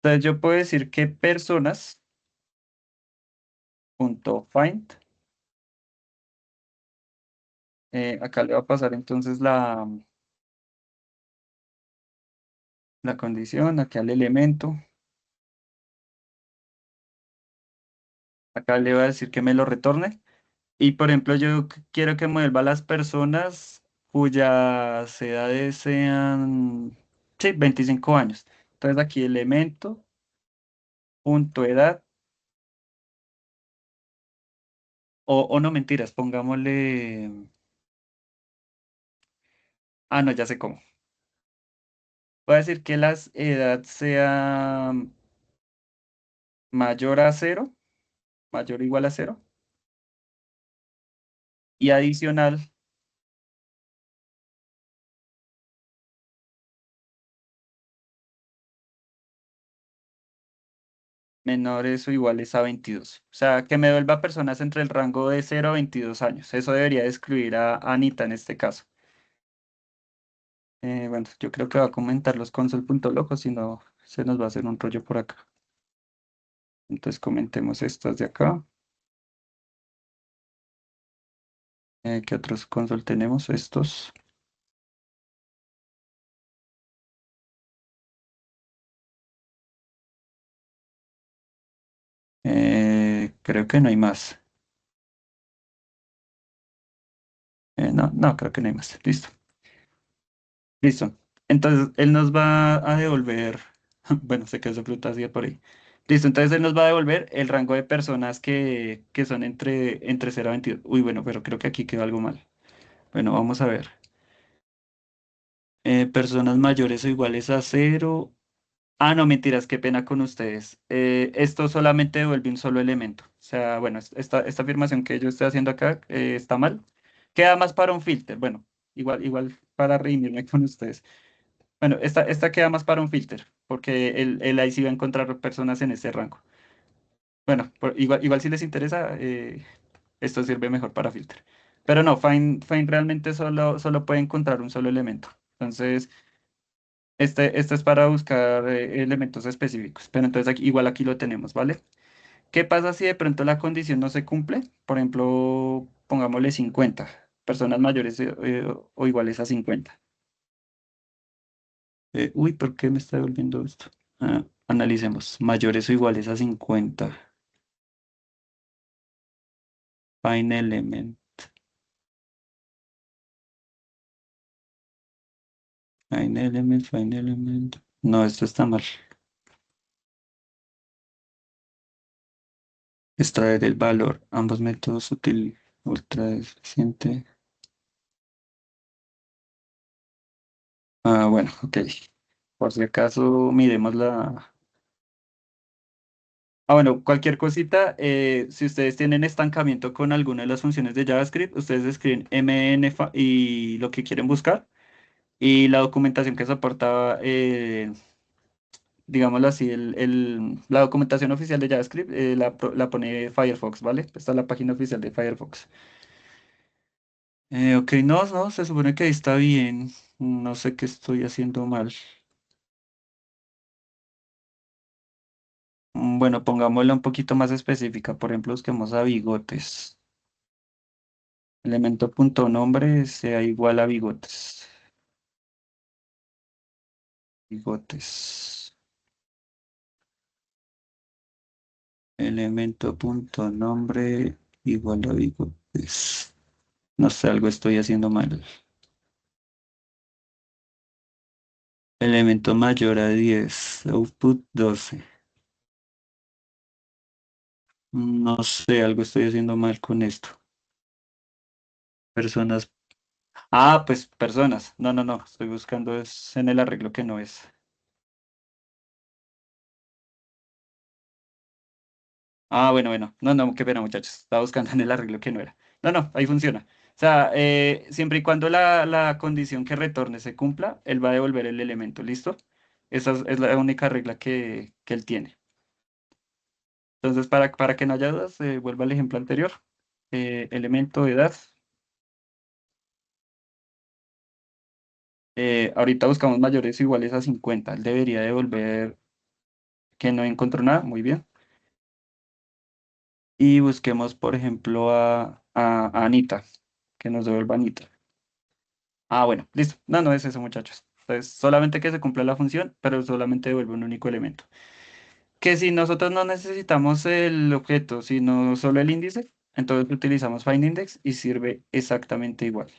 Entonces yo puedo decir que personas.find, acá le va a pasar entonces la condición, aquí al elemento, acá le va a decir que me lo retorne. Y por ejemplo, yo quiero que me vuelva las personas cuyas edades sean, sí, 25 años. Entonces aquí elemento, punto edad, o no mentiras, pongámosle, no, ya sé cómo. Voy a decir que la edad sea mayor a cero, mayor o igual a cero, y adicional menores o iguales a 22. O sea, que me devuelva personas entre el rango de 0 a 22 años. Eso debería de excluir a Anita en este caso. Bueno, yo creo que va a comentar los console.log, si no se nos va a hacer un rollo por acá. Entonces comentemos estas de acá. ¿Qué otros console tenemos? Estos. Creo que no hay más. No, no, creo que no hay más. Listo. Listo. Entonces, él nos va a devolver, bueno, sé que eso fruta así por ahí. Listo, entonces él nos va a devolver el rango de personas que son entre 0 a 22. Uy, bueno, pero creo que aquí quedó algo mal. Bueno, vamos a ver. Personas mayores o iguales a 0. No, mentiras, qué pena con ustedes. Esto solamente devuelve un solo elemento. O sea, bueno, esta afirmación que yo estoy haciendo acá está mal. Queda más para un filter. Bueno, igual para redimirme con ustedes. Bueno, esta queda más para un filter, porque él ahí sí va a encontrar personas en ese rango. Bueno, igual si les interesa, esto sirve mejor para filter. Pero no, find realmente solo puede encontrar un solo elemento. Entonces, este es para buscar elementos específicos. Pero entonces igual aquí lo tenemos, ¿vale? ¿Qué pasa si de pronto la condición no se cumple? Por ejemplo, pongámosle 50 personas mayores o iguales a 50. Uy, ¿por qué me está devolviendo esto? Analicemos. Mayores o iguales a 50. Find element. Find element, find element. No, esto está mal. Extraer el valor. Ambos métodos útil, ultra eficiente. Ah, bueno, ok. Por si acaso, miremos la. Ah, bueno, cualquier cosita, si ustedes tienen estancamiento con alguna de las funciones de JavaScript, ustedes escriben y lo que quieren buscar y la documentación que soporta, digámoslo así, la documentación oficial de JavaScript la pone Firefox, ¿vale? Esta es la página oficial de Firefox. Ok, no, no, se supone que ahí está bien. No sé qué estoy haciendo mal. Bueno, pongámosla un poquito más específica. Por ejemplo, busquemos a bigotes. Elemento punto nombre sea igual a bigotes. Bigotes. Elemento punto nombre igual a bigotes. No sé, algo estoy haciendo mal. Elemento mayor a 10. Output 12. No sé, algo estoy haciendo mal con esto. Personas. Ah, pues personas. No, no, no. Estoy buscando es en el arreglo que no es. Ah, bueno, bueno. No, no, qué pena, muchachos. Estaba buscando en el arreglo que no era. No, no, ahí funciona. O sea, siempre y cuando la condición que retorne se cumpla, él va a devolver el elemento, ¿listo? Esa es la única regla que él tiene. Entonces, para que no haya dudas, vuelvo al ejemplo anterior. Elemento de edad. Ahorita buscamos mayores o iguales a 50. Él debería devolver que no encontró nada. Muy bien. Y busquemos, por ejemplo, a Anita, que nos devuelva Anita. Ah, bueno, listo. No, no es eso, muchachos. Entonces, solamente que se cumpla la función, pero solamente devuelve un único elemento. Que si nosotros no necesitamos el objeto, sino solo el índice, entonces utilizamos findIndex y sirve exactamente igual.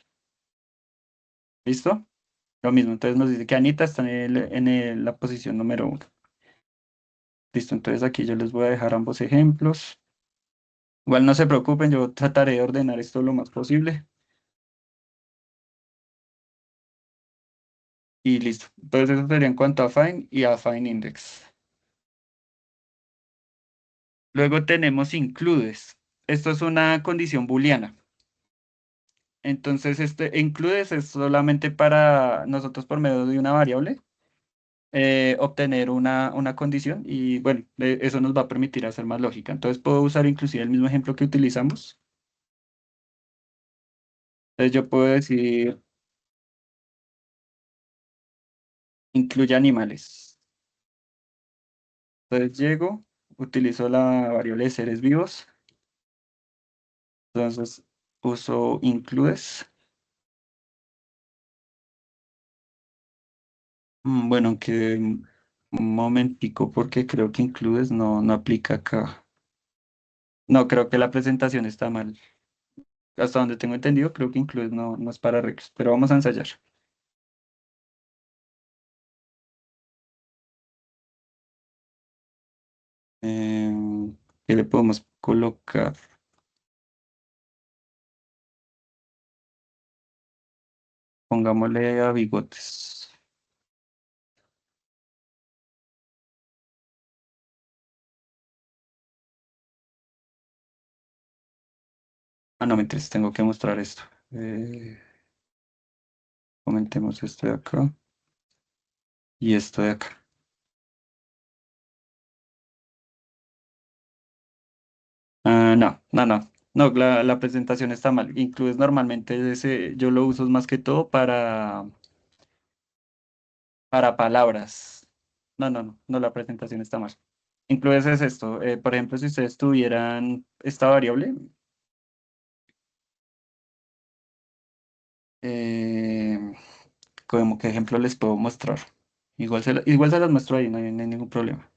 ¿Listo? Lo mismo, entonces nos dice que Anita está la posición número 1. Listo, entonces aquí yo les voy a dejar ambos ejemplos. Igual no se preocupen, yo trataré de ordenar esto lo más posible. Y listo. Entonces eso sería en cuanto a find y a findIndex. Luego tenemos includes. Esto es una condición booleana. Entonces, este includes es solamente para nosotros por medio de una variable obtener una condición y bueno, eso nos va a permitir hacer más lógica. Entonces puedo usar inclusive el mismo ejemplo que utilizamos. Entonces yo puedo decir incluye animales. Entonces llego, utilizo la variable de seres vivos. Entonces uso includes. Bueno, aunque un momentico porque creo que includes no aplica acá. No, creo que la presentación está mal. Hasta donde tengo entendido, creo que includes no es para rectos, pero vamos a ensayar. ¿Qué le podemos colocar? Pongámosle a bigotes. Ah, no, mientras tengo que mostrar esto. Comentemos esto de acá y esto de acá. Ah, no, no, no. No, la presentación está mal. Includes normalmente yo lo uso más que todo para palabras. No, no, no, no, la presentación está mal. Includes es esto. Por ejemplo, si ustedes tuvieran esta variable, eh, como qué ejemplo les puedo mostrar. Igual se las muestro ahí, no hay ningún problema.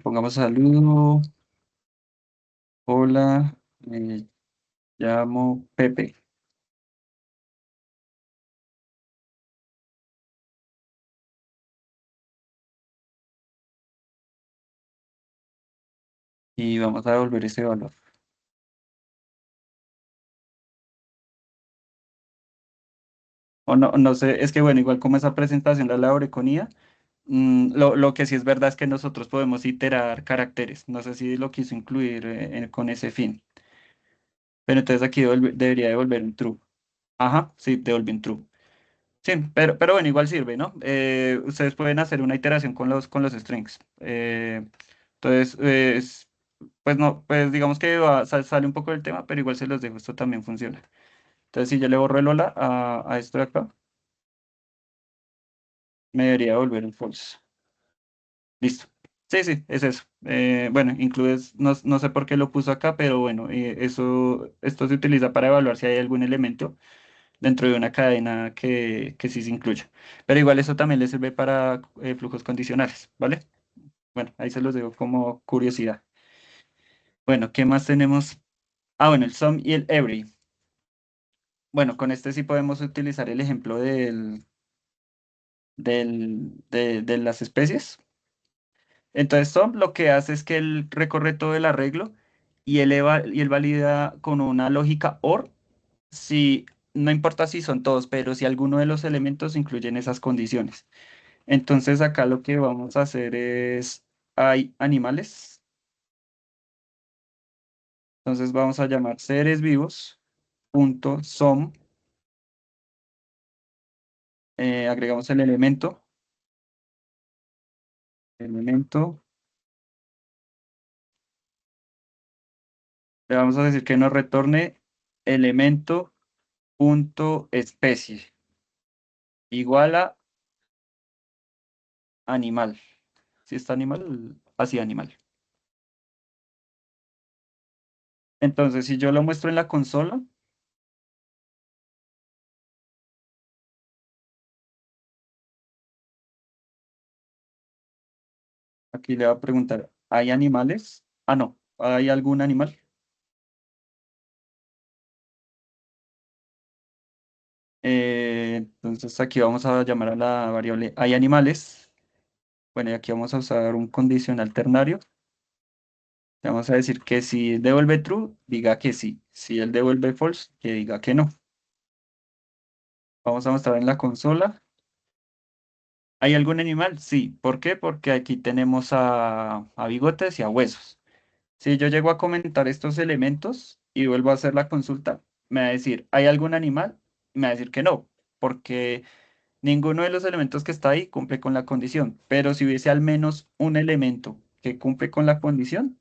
Pongamos saludo. Hola, me llamo Pepe. Y vamos a devolver ese valor. O no, no sé, es que bueno, igual como esa presentación la elaboré con IA, lo que sí es verdad es que nosotros podemos iterar caracteres. No sé si lo quiso incluir con ese fin. Pero entonces aquí debería devolver un true. Ajá, sí, devolví un true. Sí, pero bueno, igual sirve, ¿no? Ustedes pueden hacer una iteración con los strings. Entonces, pues no, pues digamos que sale un poco del tema, pero igual se los dejo, esto también funciona. Entonces, si yo le borro el hola a esto de acá, me debería devolver un false. Listo. Sí, sí, es eso. Bueno, includes, no sé por qué lo puso acá, pero bueno, esto se utiliza para evaluar si hay algún elemento dentro de una cadena que sí se incluya. Pero igual eso también le sirve para flujos condicionales, ¿vale? Bueno, ahí se los dejo como curiosidad. Bueno, ¿qué más tenemos? Ah, bueno, el sum y el every. Bueno, con este sí podemos utilizar el ejemplo de las especies. Entonces, sum lo que hace es que él recorre todo el arreglo y él valida con una lógica OR si, no importa si son todos, pero si alguno de los elementos incluyen esas condiciones. Entonces, acá lo que vamos a hacer es, hay animales, entonces vamos a llamar seres vivos, punto, sum, agregamos el elemento, le vamos a decir que nos retorne elemento punto especie, igual a animal. Si está animal, así animal. Entonces, si yo lo muestro en la consola, aquí le va a preguntar, ¿hay animales? Ah, no, ¿hay algún animal? Entonces aquí vamos a llamar a la variable hay animales. Bueno, y aquí vamos a usar un condicional ternario. Le vamos a decir que si devuelve true, diga que sí. Si él devuelve false, que diga que no. Vamos a mostrar en la consola. ¿Hay algún animal? Sí. ¿Por qué? Porque aquí tenemos a bigotes y a huesos. Si yo llego a comentar estos elementos y vuelvo a hacer la consulta, me va a decir, ¿hay algún animal? Y me va a decir que no, porque ninguno de los elementos que está ahí cumple con la condición. Pero si hubiese al menos un elemento que cumple con la condición,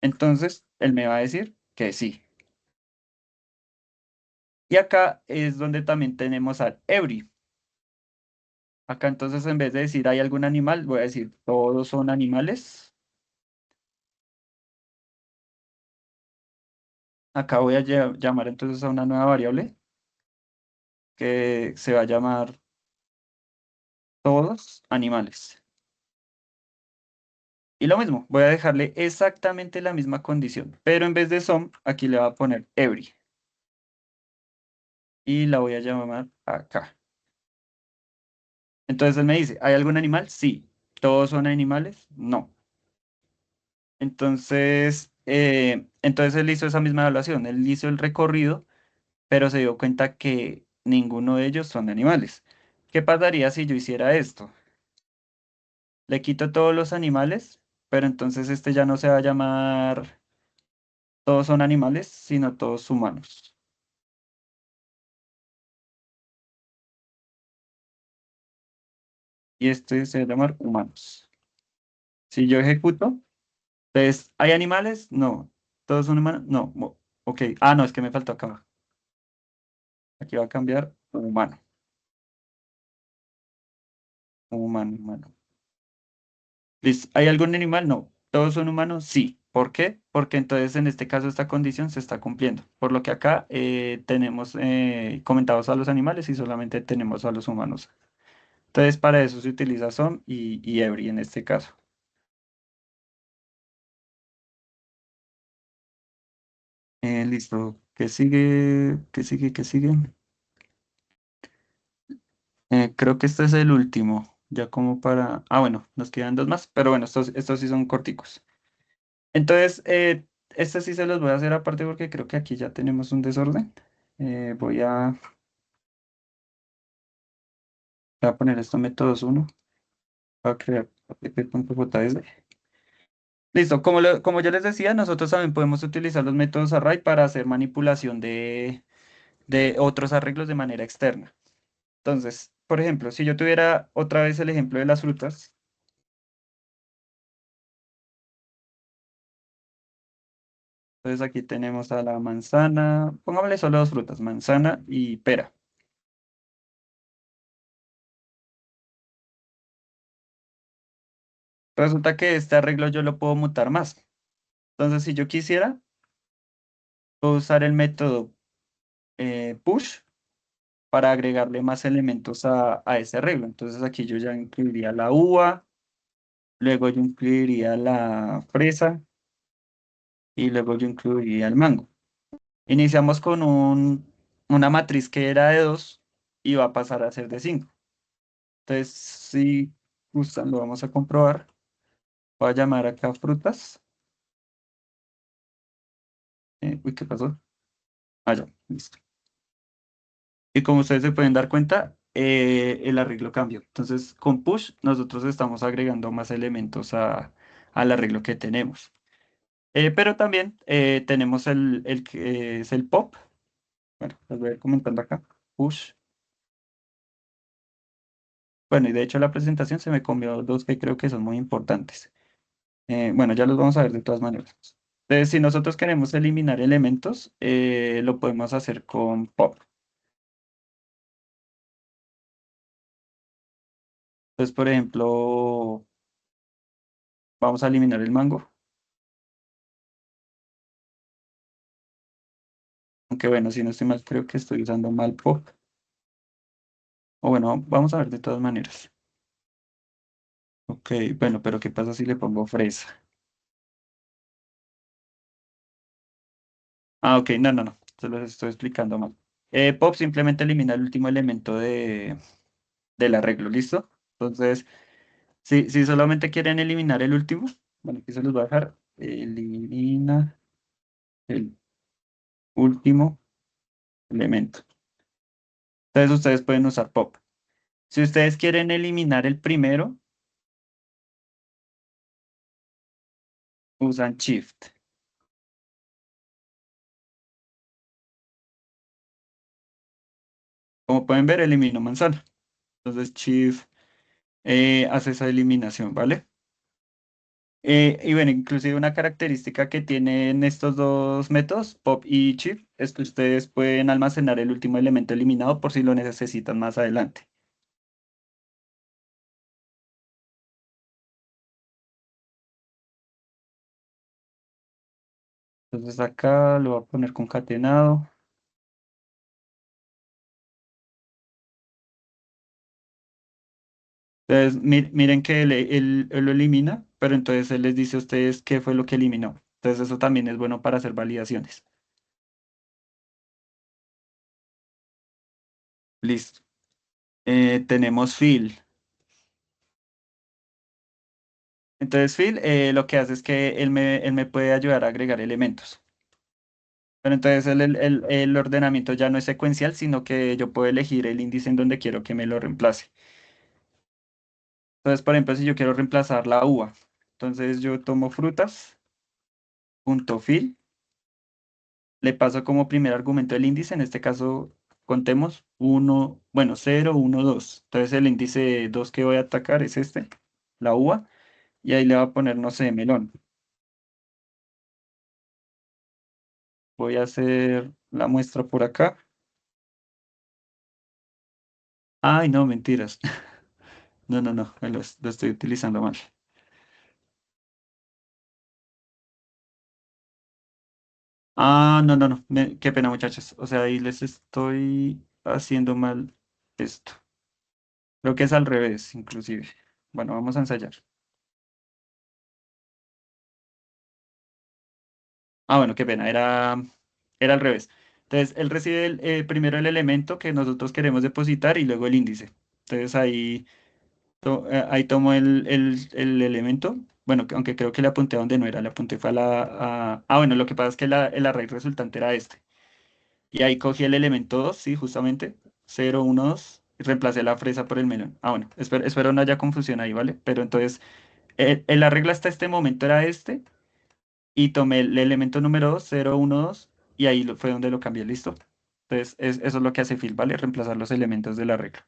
entonces él me va a decir que sí. Y acá es donde también tenemos al every. Acá entonces en vez de decir hay algún animal, voy a decir todos son animales. Acá voy a llamar entonces a una nueva variable que se va a llamar todos animales. Y lo mismo, voy a dejarle exactamente la misma condición, pero en vez de some, aquí le voy a poner every. Y la voy a llamar acá. Entonces él me dice, ¿hay algún animal? Sí. ¿Todos son animales? No. Entonces él hizo esa misma evaluación, él hizo el recorrido, pero se dio cuenta que ninguno de ellos son animales. ¿Qué pasaría si yo hiciera esto? Le quito todos los animales, pero entonces este ya no se va a llamar todos son animales, sino todos humanos. Y este se va a llamar humanos. Si yo ejecuto, entonces, ¿hay animales? No. ¿Todos son humanos? No. Ok. Ah, no, es que me faltó acá. Aquí va a cambiar humano. Humano, humano. Listo. ¿Hay algún animal? No. ¿Todos son humanos? Sí. ¿Por qué? Porque entonces en este caso esta condición se está cumpliendo. Por lo que acá tenemos comentados a los animales y solamente tenemos a los humanos. Entonces para eso se utiliza some y every en este caso. Listo. ¿Qué sigue? ¿Qué sigue? ¿Qué sigue? Creo que este es el último. Ya como para... Ah, bueno, nos quedan dos más, pero bueno, estos sí son corticos. Entonces, estos sí se los voy a hacer aparte porque creo que aquí ya tenemos un desorden. Voy a poner esto métodos uno. Voy a crear app.js. Listo, como yo les decía, nosotros también podemos utilizar los métodos array para hacer manipulación de otros arreglos de manera externa. Entonces, por ejemplo, si yo tuviera otra vez el ejemplo de las frutas, entonces aquí tenemos a la manzana, pongámosle solo dos frutas, manzana y pera. Resulta que este arreglo yo lo puedo mutar más. Entonces, si yo quisiera, puedo usar el método push para agregarle más elementos a ese arreglo. Entonces, aquí yo ya incluiría la uva, luego yo incluiría la fresa y luego yo incluiría el mango. Iniciamos con una matriz que era de 2 y va a pasar a ser de 5. Entonces, si gustan, lo vamos a comprobar. Voy a llamar acá frutas. Uy, ¿qué pasó? Ah, ya, listo. Y como ustedes se pueden dar cuenta, el arreglo cambió. Entonces, con push, nosotros estamos agregando más elementos al arreglo que tenemos. Pero también tenemos el que es el pop. Bueno, les voy a ir comentando acá. Push. Bueno, y de hecho la presentación se me comió dos que creo que son muy importantes. Bueno, ya los vamos a ver de todas maneras. Entonces, si nosotros queremos eliminar elementos, lo podemos hacer con pop. Entonces, por ejemplo, vamos a eliminar el mango. Aunque bueno, si no estoy mal, creo que estoy usando mal pop. O bueno, vamos a ver de todas maneras. Ok, bueno, pero ¿qué pasa si le pongo fresa? Ah, ok, no, no, no. Se los estoy explicando mal. Pop simplemente elimina el último elemento del arreglo, ¿listo? Entonces, si solamente quieren eliminar el último, bueno, aquí se los voy a dejar. Elimina el último elemento. Entonces, ustedes pueden usar pop. Si ustedes quieren eliminar el primero, usan shift. Como pueden ver, elimino manzana. Entonces, shift hace esa eliminación, ¿vale? Y bueno, inclusive una característica que tienen estos dos métodos, pop y chip, es que ustedes pueden almacenar el último elemento eliminado por si lo necesitan más adelante. Entonces acá lo voy a poner concatenado. Entonces miren que él lo elimina, pero entonces él les dice a ustedes qué fue lo que eliminó. Entonces eso también es bueno para hacer validaciones. Listo. Tenemos fill. Entonces fill lo que hace es que él me puede ayudar a agregar elementos. Pero entonces el ordenamiento ya no es secuencial, sino que yo puedo elegir el índice en donde quiero que me lo reemplace. Entonces, por ejemplo, si yo quiero reemplazar la uva, entonces yo tomo frutas, punto fill, le paso como primer argumento el índice, en este caso contemos uno, bueno, 0, 1, 2. Entonces el índice 2 que voy a atacar es este, la uva, y ahí le voy a poner, no sé, melón. Voy a hacer la muestra por acá. Ay, no, mentiras. No, no, no, lo estoy utilizando mal. Ah, no, no, no. Qué pena, muchachos. O sea, ahí les estoy haciendo mal esto. Creo que es al revés, inclusive. Bueno, vamos a ensayar. Ah, bueno, qué pena. Era. Era al revés. Entonces, él recibe primero el elemento que nosotros queremos depositar y luego el índice. Entonces, ahí tomo el elemento. Bueno, aunque creo que le apunté a donde no era, le apunté fue bueno, lo que pasa es que el array resultante era este. Y ahí cogí el elemento 2 sí, justamente. 0, 1, 2. Y reemplacé la fresa por el melón. Bueno, espero no haya confusión ahí, ¿vale? Pero entonces, la regla hasta este momento era este. Y tomé el elemento número 2 0, 1, 2. Y ahí fue donde lo cambié, ¿listo? Entonces, eso es lo que hace fill, ¿vale? Reemplazar los elementos de la regla.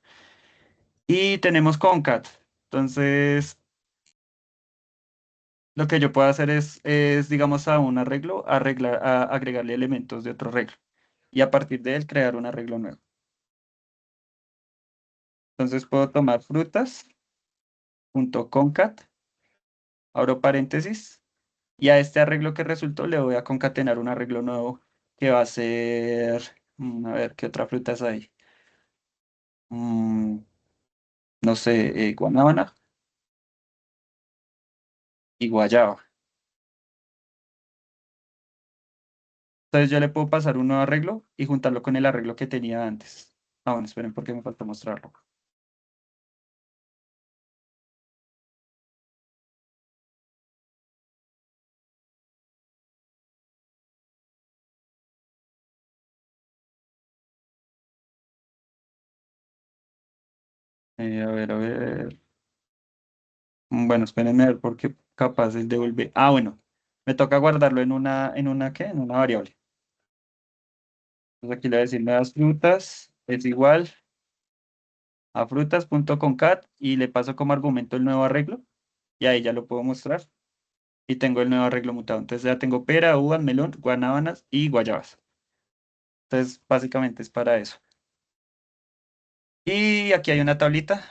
Y tenemos concat. Entonces, lo que yo puedo hacer es digamos, a un arreglo, agregarle elementos de otro arreglo. Y a partir de él, crear un arreglo nuevo. Entonces, puedo tomar frutas.concat, abro paréntesis, y a este arreglo que resultó le voy a concatenar un arreglo nuevo que va a ser, a ver, ¿qué otra frutas hay? Mm, no sé, guanábana y guayaba. Entonces yo le puedo pasar un nuevo arreglo y juntarlo con el arreglo que tenía antes. Bueno, esperen porque me falta mostrarlo. A ver. Bueno, espérenme a ver porque capaz es devolver. Bueno, me toca guardarlo ¿qué? En una variable. Entonces aquí le voy a decir nuevas frutas es igual a frutas.concat y le paso como argumento el nuevo arreglo y ahí ya lo puedo mostrar y tengo el nuevo arreglo mutado. Entonces ya tengo pera, uvas, melón, guanábanas y guayabas. Entonces básicamente es para eso. Y aquí hay una tablita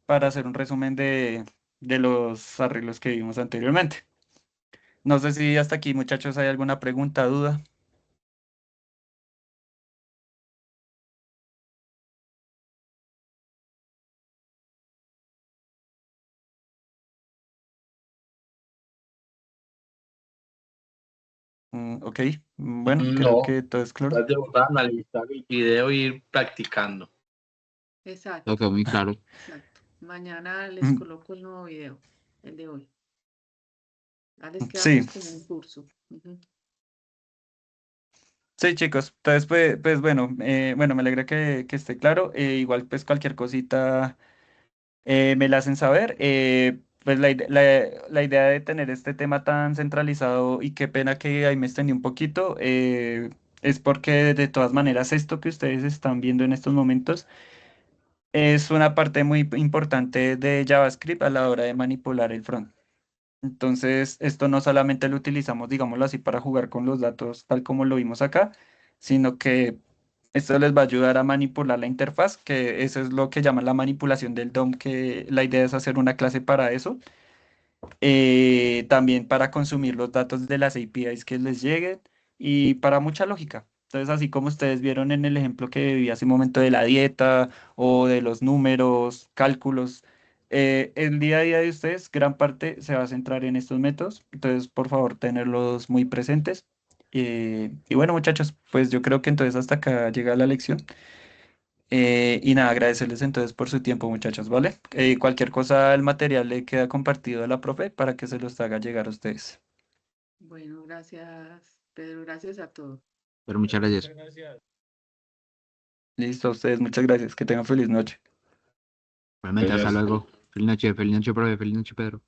para hacer un resumen de los arreglos que vimos anteriormente. No sé si hasta aquí, muchachos, hay alguna pregunta, duda. Ok, bueno, creo No, que todo es claro. vas a analizar el video e ir practicando. Todo Exacto, quedó muy claro. exacto. Mañana les Mm, coloco el nuevo video, el de hoy. Ya les queda Sí, pues como un curso. Ujú. sí, chicos. Entonces, pues bueno, bueno, me alegra que esté claro. Igual, pues cualquier cosita me la hacen saber. Pues la idea de tener este tema tan centralizado y qué pena que ahí me extendí un poquito, es porque de todas maneras esto que ustedes están viendo en estos momentos es una parte muy importante de JavaScript a la hora de manipular el front. Entonces, esto no solamente lo utilizamos, digámoslo así, para jugar con los datos tal como lo vimos acá, sino que esto les va a ayudar a manipular la interfaz, que eso es lo que llaman la manipulación del DOM, que la idea es hacer una clase para eso. También para consumir los datos de las APIs que les lleguen y para mucha lógica. Entonces, así como ustedes vieron en el ejemplo que vi hace un momento de la dieta o de los números, cálculos, el día a día de ustedes, gran parte se va a centrar en estos métodos. Entonces, por favor, tenerlos muy presentes. Y bueno, muchachos, pues yo creo que entonces hasta acá llega la lección. Y nada, agradecerles entonces por su tiempo, muchachos, ¿vale? Cualquier cosa, el material le queda compartido a la profe para que se los haga llegar a ustedes. Bueno, gracias, Pedro. Gracias a todos. Pero muchas gracias. Listo, a ustedes, muchas gracias. Que tengan feliz noche. Realmente, hasta Gracias. luego. Feliz noche, profe. Feliz noche, Pedro.